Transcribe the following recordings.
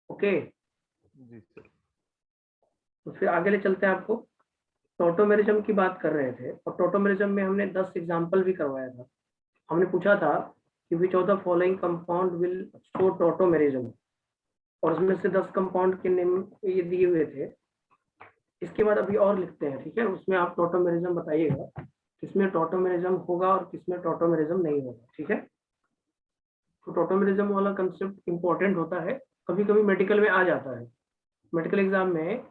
Okay, जी sir. तो फिर आगे ले चलते हैं आपको। टोटोमेरिज्म की बात कर रहे थे और टोटोमेरिज्म में हमने 10 एग्जाम्पल भी करवाया था। हमने पूछा था कि which of the following compound will show tautomerism, और उसमें से 10 कंपाउंड के नेम ये दिए हुए थे। इसके बाद अभी और लिखते हैं, ठीक है। उसमें आप टोटोमेरिज्म बताइएगा किसमें टोटोमेरिज्म होगा और किसमें टोटोमेरिज्म नहीं होगा, ठीक है। तो टोटोमेरिज्म वाला कंसेप्ट इंपॉर्टेंट होता है, कभी कभी मेडिकल में आ जाता है। मेडिकल एग्जाम में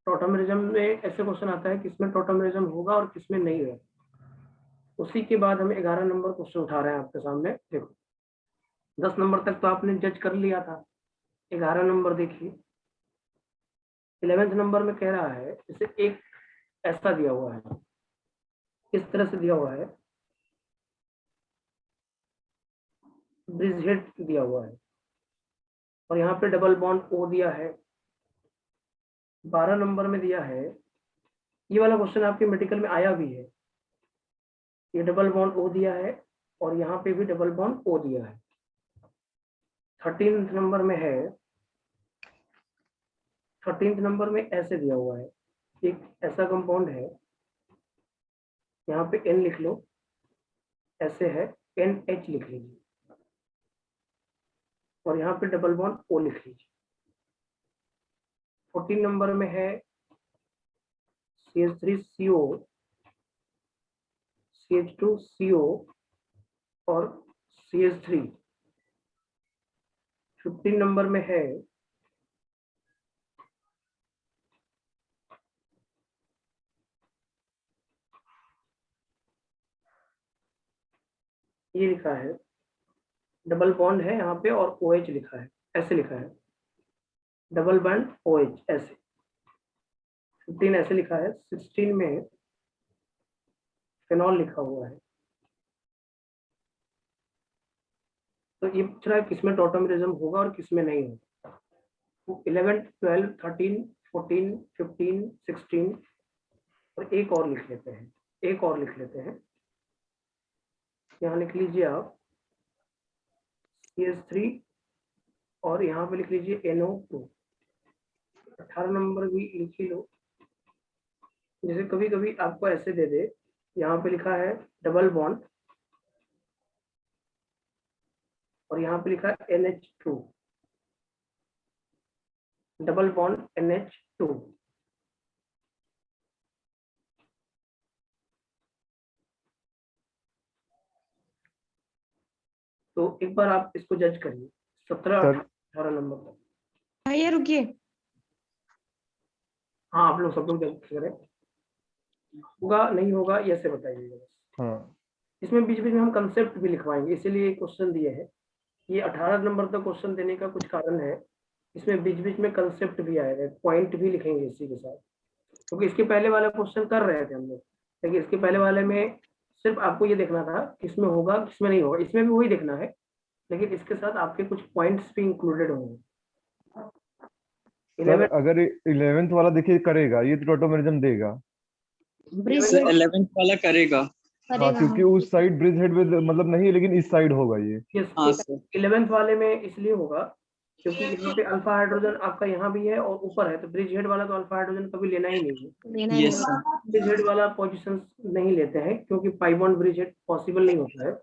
टोटोमेरिज्म में ऐसे क्वेश्चन आता है किसमें टोटोमेरिज्म होगा और किसमें नहीं होगा। उसी के बाद हम 11 नंबर क्वेश्चन उठा रहे हैं आपके सामने। देखो 10 नंबर तक तो आपने जज कर लिया था, 11 नंबर देखिए। 11th नंबर में कह रहा है, जैसे एक ऐसा दिया हुआ है, इस तरह से दिया हुआ है, ब्रिजहेड दिया हुआ है और यहाँ पे डबल बॉन्ड ओ दिया है। 12 नंबर में दिया है, ये वाला क्वेश्चन आपके मेडिकल में आया भी है, ये डबल बॉन्ड ओ दिया है और यहाँ पे भी डबल बॉन्ड ओ दिया है। 13th नंबर में है, 13th नंबर में ऐसे दिया हुआ है, एक ऐसा कंपाउंड है, यहाँ पे N लिख लो, ऐसे है NH लिख लीजिए और यहाँ पे डबल बॉन्ड O लिख लीजिए। 14 नंबर में है CH3CO, CH2CO और CH3। 15 नंबर में है ये लिखा है, डबल बॉन्ड है यहाँ पे और OH लिखा है, ऐसे लिखा है डबल बॉन्ड OH ऐसे। 15 ऐसे लिखा है। 16 में फेनॉल लिखा हुआ है। तो ये पूछ रहा है किसमें टोटोमेरिज्म होगा और किसमें नहीं होगा। तो 11, 12, 13, 14, 15, 16 और एक और लिख लेते हैं, एक और लिख लेते हैं। यहाँ लिख लीजिए आप CH3 और यहाँ पे लिख लीजिए NO2। 18 नंबर भी लिख ही लो। जैसे कभी कभी आपको ऐसे दे दे, यहाँ पे लिखा है डबल बॉन्ड और यहाँ पे लिखा है NH2, डबल बॉन्ड NH2। तो एक बार आप इसको जज करिए 17, 18 नंबर तक। भैया रुकिए, हाँ आप लोग सब लोग जज करें, होगा नहीं होगा ये से बताइएगा बस। हाँ इसमें बीच बीच में हम कंसेप्ट भी लिखवाएंगे, इसीलिए क्वेश्चन दिए हैं। ये 18 नंबर तक क्वेश्चन देने का कुछ कारण है, इसमें बीच बीच में कंसेप्ट भी आएगा, पॉइंट भी लिखेंगे इसी के साथ। क्योंकि इसके पहले वाला क्वेश्चन कर रहे थे हम लोग, लेकिन इसके पहले वाले में सिर्फ आपको ये देखना था किसमें होगा किसमें नहीं होगा, इसमें भी वही देखना है, लेकिन इसके साथ आपके कुछ पॉइंट्स भी इंक्लूडेड होंगे। सर, अगर 11th वाला देखिए करेगा, ये तो टोटोमेरिज्म देगा। 11th वाला करेगा। हाँ, क्योंकि उस साइड ब्रिज हेड में मतलब नहीं है, लेकिन इस साइड होगा ये। हाँ सर। 11th वाले में इसलिए होगा क्योंकि यहाँ पे अल्फा हाइड्रोजन आपका यहाँ भी है और ऊपर है, तो ब्रिज हेड वाला तो अल्फा हाइड्रोजन कभी लेना ही नहीं है। Yes sir. ब्रिज हेड वाला पोजीशन नहीं लेते हैं क्योंकि pi bond bridge head possible नहीं होता है।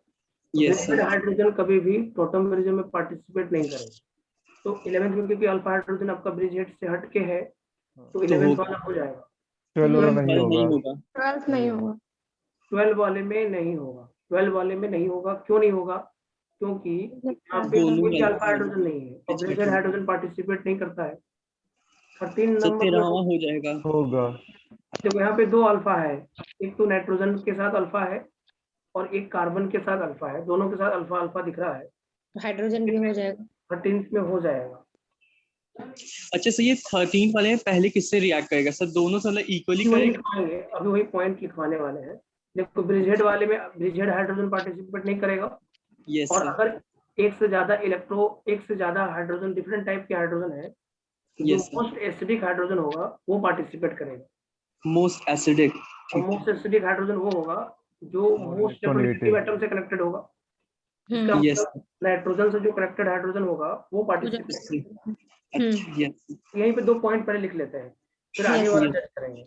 Yes bridge sir. हाइड्रोजन कभी भी टोटोमेरिज्म में पार्टिसिपेट नहीं करेगा। तो 11th में क्योंकि अल्फा हाइड्रोजन आपका ब्रिज हेड से हट के है, तो 11th वाला हो जाएगा। 12 वाला नहीं नहीं होगा। होगा। 12th नहीं होगा। 12 वाले में नहीं होगा। 12 वाले में नहीं होगा, क्यों नहीं होगा? क्योंकि यहाँ पे दोनों कोई में अल्फा हाइड्रोजन नहीं है और ब्रिज हाइड्रोजन पार्टिसिपेट नहीं करता है। 13 तो नंबर 13वां में हो जाएगा। होगा। देखो यहाँ पे 2 अल्फा है, एक तो नाइट्रोजन के साथ अल्फा है और एक कार्बन के साथ अल्फा है, दोनों के साथ अल्फा अल्फा दिख रहा है, हाइड्रोजन भी हो जाएगा। 13th में हो जाएगा। अच्छा सर, ये 13 वाले में पहले किससे रिएक्ट करेगा सर? दोनों से मतलब इक्वली वही करेगा? लिखवाएंगे, अभी वही पॉइंट लिखवाने वाले हैं। देखो ब्रिजहेड वाले में ब्रिजहेड हाइड्रोजन पार्टिसिपेट नहीं करेगा, यस और सर। अगर एक से ज्यादा हाइड्रोजन डिफरेंट टाइप के हाइड्रोजन है, तो जो yes sir. Most acidic hydrogen होगा वो पार्टिसिपेट करेगा। Most acidic. और मोस्ट एसिडिक हाइड्रोजन वो होगा जो मोस्ट इलेक्ट्रोनेगेटिव एटम से कनेक्टेड होगा। इसका यस मतलब नाइट्रोजन से जो कनेक्टेड हाइड्रोजन होगा वो पार्टिसिपेट करेगा। यस यहीं पे 2 पॉइंट पहले लिख लेते हैं, फिर आगे Yes. वाला जज करेंगे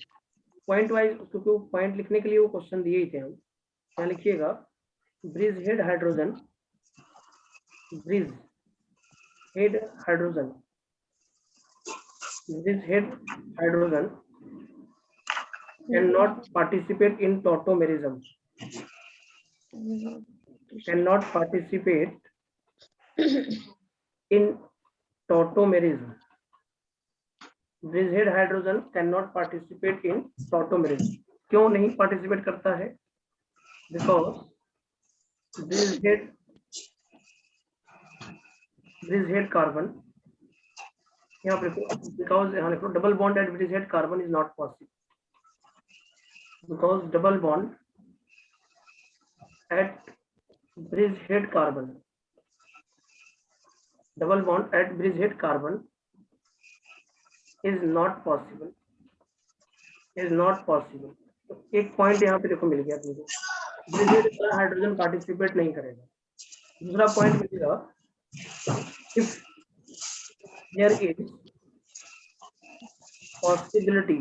पॉइंट वाइज, क्योंकि वो पॉइंट लिखने के लिए वो क्वेश्चन दिए ही थे हम। यहाँ लिखिएगा bridge head hydrogen, bridge head hydrogen, bridge head hydrogen can not participate in tautomerism, cannot participate in tautomerism. Bridgehead hydrogen cannot participate in tautomerism. क्यों नहीं पार्टिसिपेट करता है? Because bridgehead carbon, यहाँ पे because यहाँ लिखो double bond at bridgehead carbon is not possible, because double bond at bridgehead carbon, double bond at bridgehead carbon is not possible, is not possible. तो एक पॉइंट यहाँ पे देखो मिल गया तुमको, ब्रिजहेड वाला हाइड्रोजन पार्टिसिपेट नहीं करेगा। दूसरा पॉइंट मिलेगा, if there is possibility,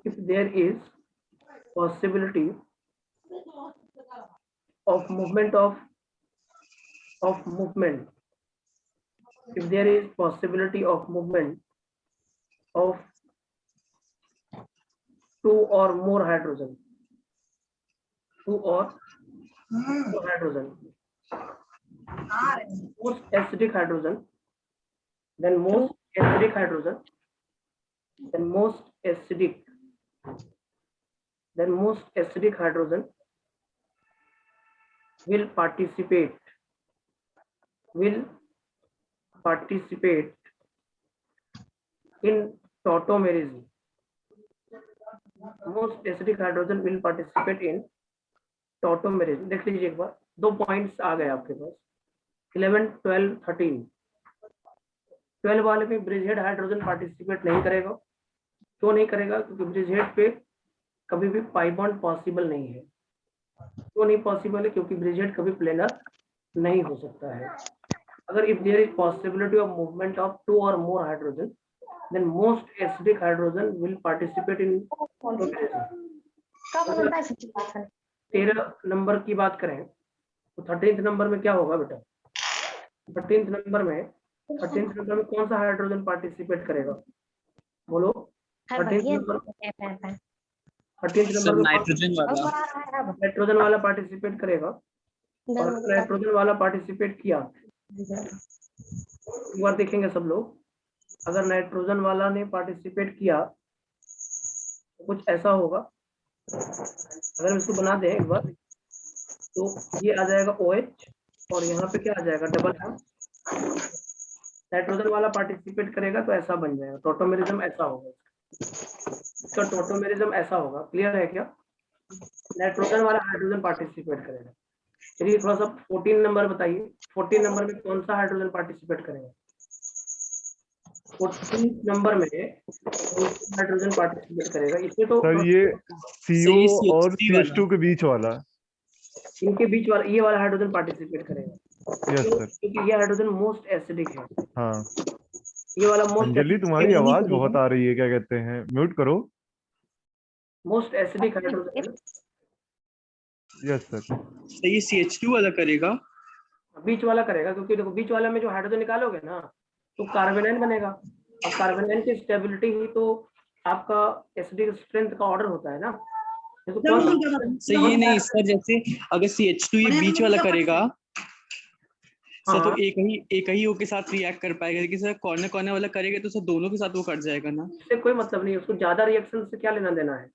if there is possibility of movement if there is possibility of movement of 2 or more hydrogen, 2 or more hydrogen, most acidic hydrogen, then most acidic hydrogen, then most acidic, then most acidic hydrogen will participate in tautomerism. Most acidic hydrogen will participate in tautomerism. देख लीजिए एक बार, 2 points आ गए आपके पास, 11, 12, 13। 12 वाले में bridgehead hydrogen participate नहीं करेगा। क्यों नहीं करेगा? क्योंकि ब्रिजहेड पे कभी भी पाई बॉन्ड पॉसिबल नहीं है। क्यों नहीं पॉसिबल है? क्योंकि ब्रिजहेड कभी प्लेनर नहीं हो सकता है। अगर if there is possibility of movement of 2 or more hydrogen, then most acidic hydrogen will participate in tautomerism. 13 number की बात करें तो 13th नंबर में क्या होगा बेटा? 13th नंबर में कौन सा हाइड्रोजन पार्टिसिपेट करेगा? बोलो। 13th नंबर में नाइट्रोजन वाला पार्टिसिपेट करेगा। और नाइट्रोजन वाला पार्टिसिपेट किया, एक बार देखेंगे सब लोग, अगर नाइट्रोजन वाला ने पार्टिसिपेट किया तो कुछ ऐसा होगा। अगर हम इसको बना दें एक बार तो ये आ जाएगा OH और यहाँ पे क्या आ जाएगा? Double M। नाइट्रोजन वाला पार्टिसिपेट करेगा तो ऐसा बन जाएगा, टॉटोमेरिज्म ऐसा होगा। इसका टॉटोमेरिज्म ऐसा होगा। क्लियर है क्या? नाइट्रोजन वाला हाइड्रोजन पार्टिसिपेट करेगा। चलिए थोड़ा सा 14 नंबर बताइए, 14 नंबर में कौन सा हाइड्रोजन पार्टिसिपेट करेगा? 14 नंबर में हाइड्रोजन पार्टिसिपेट करेगा। इसमें तो सर ये CO और CH2 के बीच वाला, इनके बीच वाला ये वाला हाइड्रोजन पार्टिसिपेट करेगा। Yes sir. क्योंकि ये हाइड्रोजन मोस्ट एसिडिक है। हाँ ये वाला मोस्ट अंजलि तुम्हारी आवाज बहुत आ रही है, क्या कहते हैं, म्यूट करो। Most acidic hydrogen, yes sir. तो ये CH2 वाला करेगा, बीच वाला करेगा। क्योंकि देखो बीच वाला में जो हाइड्रोजन निकालोगे ना तो कार्बोनाइन बनेगा। अब कार्बोनाइन की स्टेबिलिटी ही तो आपका एसिडिक स्ट्रेंथ का ऑर्डर होता है ना। तो सर ये नहीं सर, जैसे अगर CH2 ये बीच वाला करेगा सर तो एक ही O के साथ रिएक्ट कर पाएगा, लेकिन सर कॉर्नर वाला करेगा तो सर दोनों के साथ वो कट जाएगा ना। इससे कोई मतलब नहीं है, उसको ज्यादा रिएक्शन से क्या लेना देना है।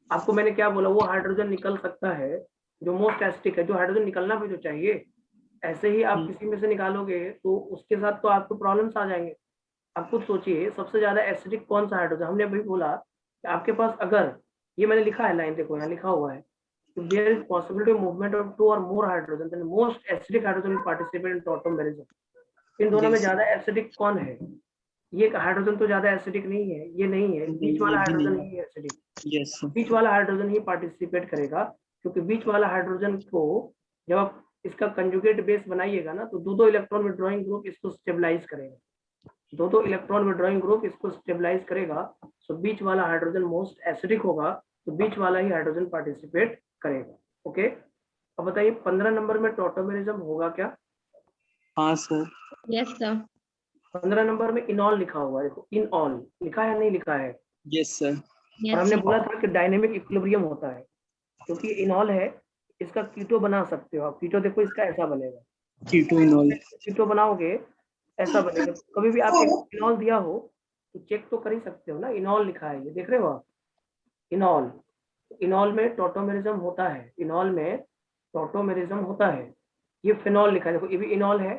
आपको मैंने क्या बोला, वो हाइड्रोजन निकल सकता है जो मोस्ट एसिडिक है, जो हाइड्रोजन निकलना भी तो चाहिए। ऐसे ही आप किसी में से निकालोगे तो उसके साथ तो आपको प्रॉब्लम्स आ जाएंगे। आप खुद सोचिए सबसे ज्यादा एसिडिक कौन सा हाइड्रोजन? हमने अभी बोला कि आपके पास, अगर ये मैंने लिखा है लाइन, देखो यहाँ लिखा हुआ है, there is possibility of movement of 2 or more hydrogen, then most acidic hydrogen will participate in tautomerism. इन दोनों में ज्यादा एसिडिक कौन है? ये हाइड्रोजन तो ज्यादा एसिडिक नहीं है, ये नहीं है, बीच वाला हाइड्रोजन ही एसिडिक। यस बीच वाला हाइड्रोजन ही पार्टिसिपेट करेगा, क्योंकि बीच वाला हाइड्रोजन को जब आप इसका कंजुगेट बेस बनाइएगा ना, तो दो इलेक्ट्रॉन विड्रॉइंग ग्रुप इसको स्टेबलाइज करेगा, दो इलेक्ट्रॉन विड्रॉइंग ग्रुप इसको स्टेबलाइज करेगा। तो बीच वाला हाइड्रोजन मोस्ट एसिडिक होगा, तो बीच वाला ही हाइड्रोजन पार्टिसिपेट करेगा। ओके, अब बताइए 15 नंबर में टॉटोमेरिज्म होगा क्या? हाँ सर। Yes sir. 15 नंबर में इनॉल लिखा हुआ है, देखो इनऑल लिखा है नहीं लिखा है? Yes sir. और यस हमने सर। बोला था कि डायनेमिक इक्विलिब्रियम होता है, क्योंकि इनॉल है, इसका कीटो बना सकते हो आप। कीटो देखो इसका ऐसा बनेगा, कीटो इनॉल। कीटो बनाओगे ऐसा बनेगा। कभी भी आप इनॉल दिया हो तो चेक तो कर ही सकते हो ना, इनॉल लिखा है, ये देख रहे हो आप, इनॉल। इनॉल में टॉटोमेरिज्म होता है, इनॉल में टॉटोमेरिज्म होता है। ये फिनॉल लिखा है, देखो ये भी इनॉल है,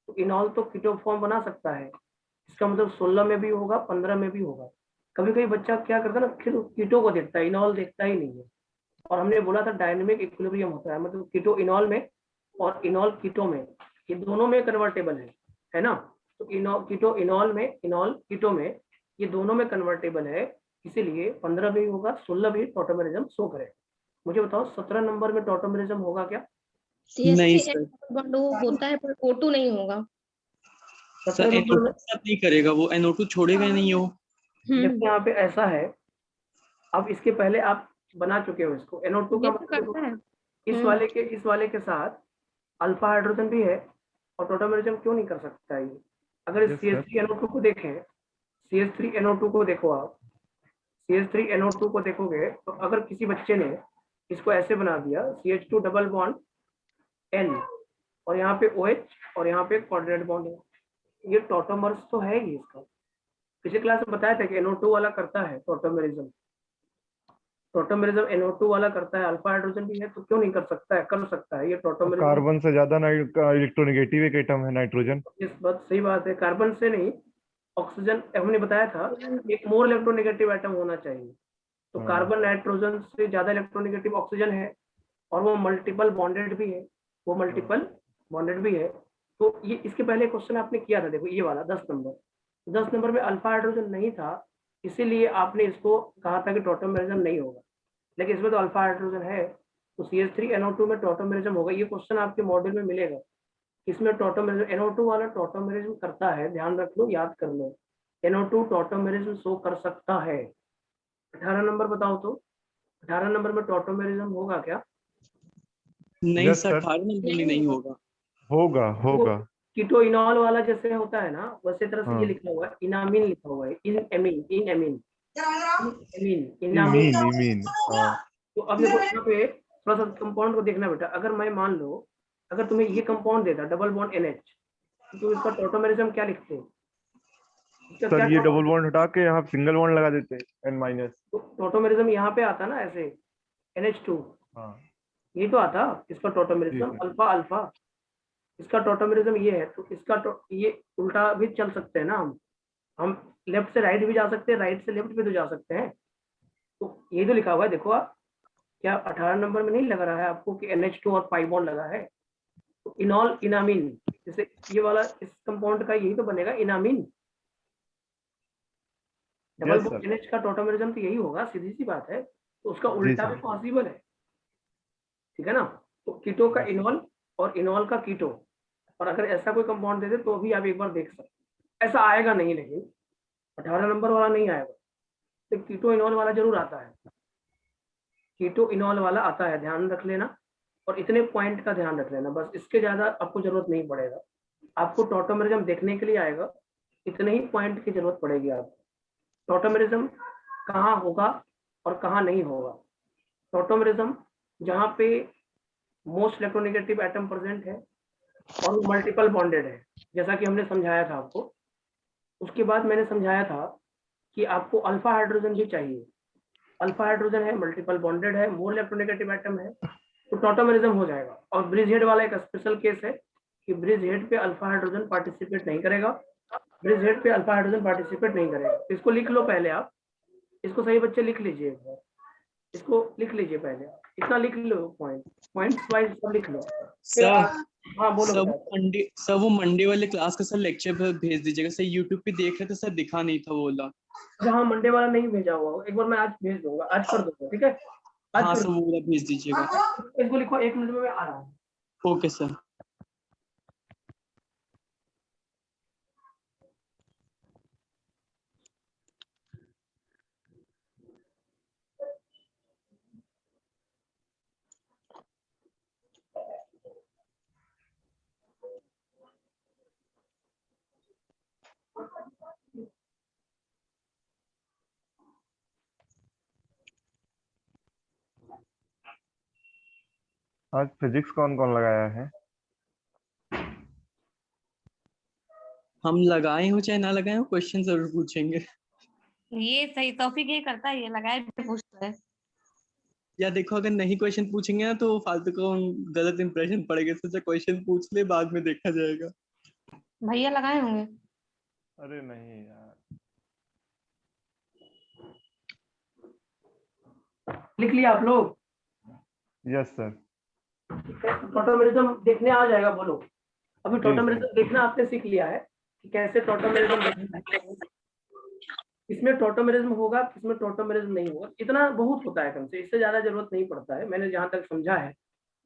तो इनॉल तो कीटो फॉर्म बना सकता है। इसका मतलब 16 में भी होगा, 15 में भी होगा। कभी कभी बच्चा क्या करता है ना, फिर कीटो को देखता है, इनॉल देखता ही नहीं है। और हमने बोला था डायनेमिक इक्विलिब्रियम होता है, मतलब कीटो इनॉल में और इनॉल कीटो में, ये दोनों में कन्वर्टेबल है ना। तो कीटो इनॉल में, इनॉल कीटो में, ये दोनों में कन्वर्टेबल है, इसीलिए 15 भी होगा, 16 भी टॉटोमेरिज्म शो करे। मुझे बताओ 17 नंबर में टॉटोमेरिज्म होगा क्या? नहीं CH3 सर। बॉन्ड होता है पर O2 नहीं होगा। 17 सर नंबर NO2 में सब नहीं करेगा, वो NO2 छोड़ेगा ही नहीं वो। देखो यहाँ पे ऐसा है, अब इसके पहले आप बना चुके हो इसको, NO2 का ये तो मतलब करता है। इस वाले के साथ अल्फा हाइड्रोजन भी है, और टॉटोमेरिज्म क्यों नहीं कर सकता है ये? अगर Yes, sir. CH3NO2 को देखें, CH3NO2 को देखो आप, CH3NO2 को देखोगे तो अगर किसी बच्चे ने इसको ऐसे बना दिया, CH2 डबल बॉन्ड N, और यहाँ पे OH और यहाँ पे कोऑर्डिनेट बॉन्ड है, ये टॉटोमर्स तो है ही इसका। पिछले क्लास में बताया था कि NO2 वाला करता है टॉटोमेरिज्म, टॉटोमेरिज्म NO2 वाला करता है, अल्फा हाइड्रोजन भी है, तो क्यों नहीं कर सकता है? कर सकता है ये टॉटोमेरिज्म। कार्बन से ज्यादा इलेक्ट्रोनेगेटिव एक एटम है नाइट्रोजन। इस बात सही बात है, कार्बन से नहीं, ऑक्सीजन हमने बताया था एक मोर इलेक्ट्रोनेगेटिव एटम होना चाहिए, तो हाँ। कार्बन नाइट्रोजन से ज्यादा इलेक्ट्रोनेगेटिव ऑक्सीजन है, और वो मल्टीपल बॉन्डेड भी है, वो मल्टीपल बॉन्डेड भी है। तो ये इसके पहले क्वेश्चन आपने किया था, देखो ये वाला 10 नंबर में अल्फा हाइड्रोजन नहीं था, इसीलिए आपने इसको कहा था कि टॉटोमेरिज्म नहीं होगा, लेकिन इसमें तो अल्फा हाइड्रोजन है, तो CH3NO2 में टॉटोमेरिज्म होगा। ये क्वेश्चन आपके मॉड्यूल में मिलेगा, इसमें टॉटोमेरिज्म NO2 वाला टॉटोमेरिज्म करता है, ध्यान रख लो, याद कर लो, NO2 टॉटोमेरिज्म शो कर सकता है। 18 नंबर बताओ तो, 18 नंबर में टॉटोमेरिज्म होगा क्या? नहीं Yes, सर, sir. 18 नंबर में नहीं होगा। होगा। कीटो इनॉल वाला जैसे होता है ना, वैसे तरह से ये हाँ। लिखा हुआ है, इनामीन लिखा हुआ है, इन एमीन, इनामीन। इमीन। हाँ। तो अब देखो यहाँ पे थोड़ा सा कंपाउंड को देखना बेटा, अगर मैं मान लो अगर तुम्हें ये कंपाउंड देता डबल बॉन्ड NH, तो इसका टॉटोमेरिज्म क्या लिखते हैं? इसका सर क्या ये डबल बॉन्ड हटा के यहाँ सिंगल बॉन्ड लगा देते हैं N-। टॉटोमेरिज्म यहाँ पे आता ना ऐसे, NH2, हाँ ये तो आता इसका जी टॉटोमेरिज्म, सर। अल्फा अल्फा, इसका टॉटोमेरिज्म ये है, तो इसका ये उल्टा भी चल सकते हैं ना, हम लेफ्ट से राइट भी जा सकते हैं, राइट से लेफ्ट भी तो जा सकते हैं। तो ये तो लिखा हुआ है, देखो आप, क्या 18 नंबर में नहीं लग रहा है आपको कि NH2 और पाई बॉन्ड लगा है? तो इनॉल इनामीन, जैसे ये वाला इस कंपाउंड का यही तो बनेगा, enamine. Double Yes, bond sir. NH का टॉटोमेरिज्म तो यही होगा, सीधी सी बात है, तो उसका जी उल्टा सर। भी पॉसिबल है, ठीक है ना। तो कीटो का इनॉल और इनॉल का कीटो, और अगर ऐसा कोई कंपाउंड दे दे तो भी आप एक बार देख सकते, ऐसा आएगा नहीं, लेकिन 18 नंबर वाला नहीं आएगा, तो कीटो इनॉल वाला जरूर आता है, कीटो इनॉल वाला आता है, ध्यान रख लेना। और इतने पॉइंट का ध्यान रख लेना बस, इसके ज्यादा आपको जरूरत नहीं पड़ेगा, आपको टॉटोमेरिज्म देखने के लिए आएगा, इतने ही पॉइंट की जरूरत पड़ेगी आपको। टॉटोमेरिज्म कहाँ होगा और कहाँ नहीं होगा? टॉटोमेरिज्म जहाँ पे मोस्ट इलेक्ट्रोनेगेटिव एटम प्रेजेंट है और वो मल्टीपल बॉन्डेड है, जैसा कि हमने समझाया था आपको। उसके बाद मैंने समझाया था कि आपको अल्फा हाइड्रोजन भी चाहिए, अल्फा हाइड्रोजन है, मल्टीपल बॉन्डेड है, मोर इलेक्ट्रोनेगेटिव एटम है, तो टॉटोमेरिज्म हो जाएगा। और ब्रिज हेड वाला एक स्पेशल केस है कि ब्रिज हेड पे अल्फा हाइड्रोजन पार्टिसिपेट नहीं करेगा, ब्रिज हेड पे अल्फा हाइड्रोजन पार्टिसिपेट नहीं करेगा। इसको लिख लो पहले आप, इसको सही बच्चे लिख लीजिए एक बार, इसको लिख लीजिए पहले आप, इतना लिख लो, पॉइंट्स वाइज सब लिख लो। फिर सर हाँ बोलो सब बेटा। वो मंडे वाले क्लास का सर लेक्चर भेज दीजिएगा सर, यूट्यूब पे देख रहे थे सर, दिखा नहीं था वो वाला। हाँ मंडे वाला नहीं भेजा हुआ, एक बार मैं आज भेज दूंगा, आज कर दूंगा, ठीक है, आज हाँ कर सर वो वाला भेज दीजिएगा। इसको लिखो, 1 मिनट में मैं आ रहा हूँ। Okay sir. आज फिजिक्स कौन कौन लगाया है? हम लगाए हो चाहे ना लगाए हो, क्वेश्चन जरूर पूछेंगे। ये सही टॉपिक ये करता है, ये लगाए पूछता है। या देखो अगर नहीं क्वेश्चन पूछेंगे ना तो फालतू को गलत इंप्रेशन पड़ेगा, सोचा क्वेश्चन पूछ ले बाद में देखा जाएगा। भैया लगाए होंगे। अरे नहीं यार। लिख लिया आप लोग? Yes sir. टोटोमेरिज्म देखने आ जाएगा, बोलो। अभी जी, टोटोमेरिज्म देखना आपने सीख लिया है कि कैसे टोटोमेरिज्म देखना है, इसमें टोटोमेरिज्म होगा, किसमें टोटोमेरिज्म नहीं होगा। इतना बहुत होता है कम से, इससे ज्यादा जरूरत नहीं पड़ता है, मैंने जहां तक समझा है।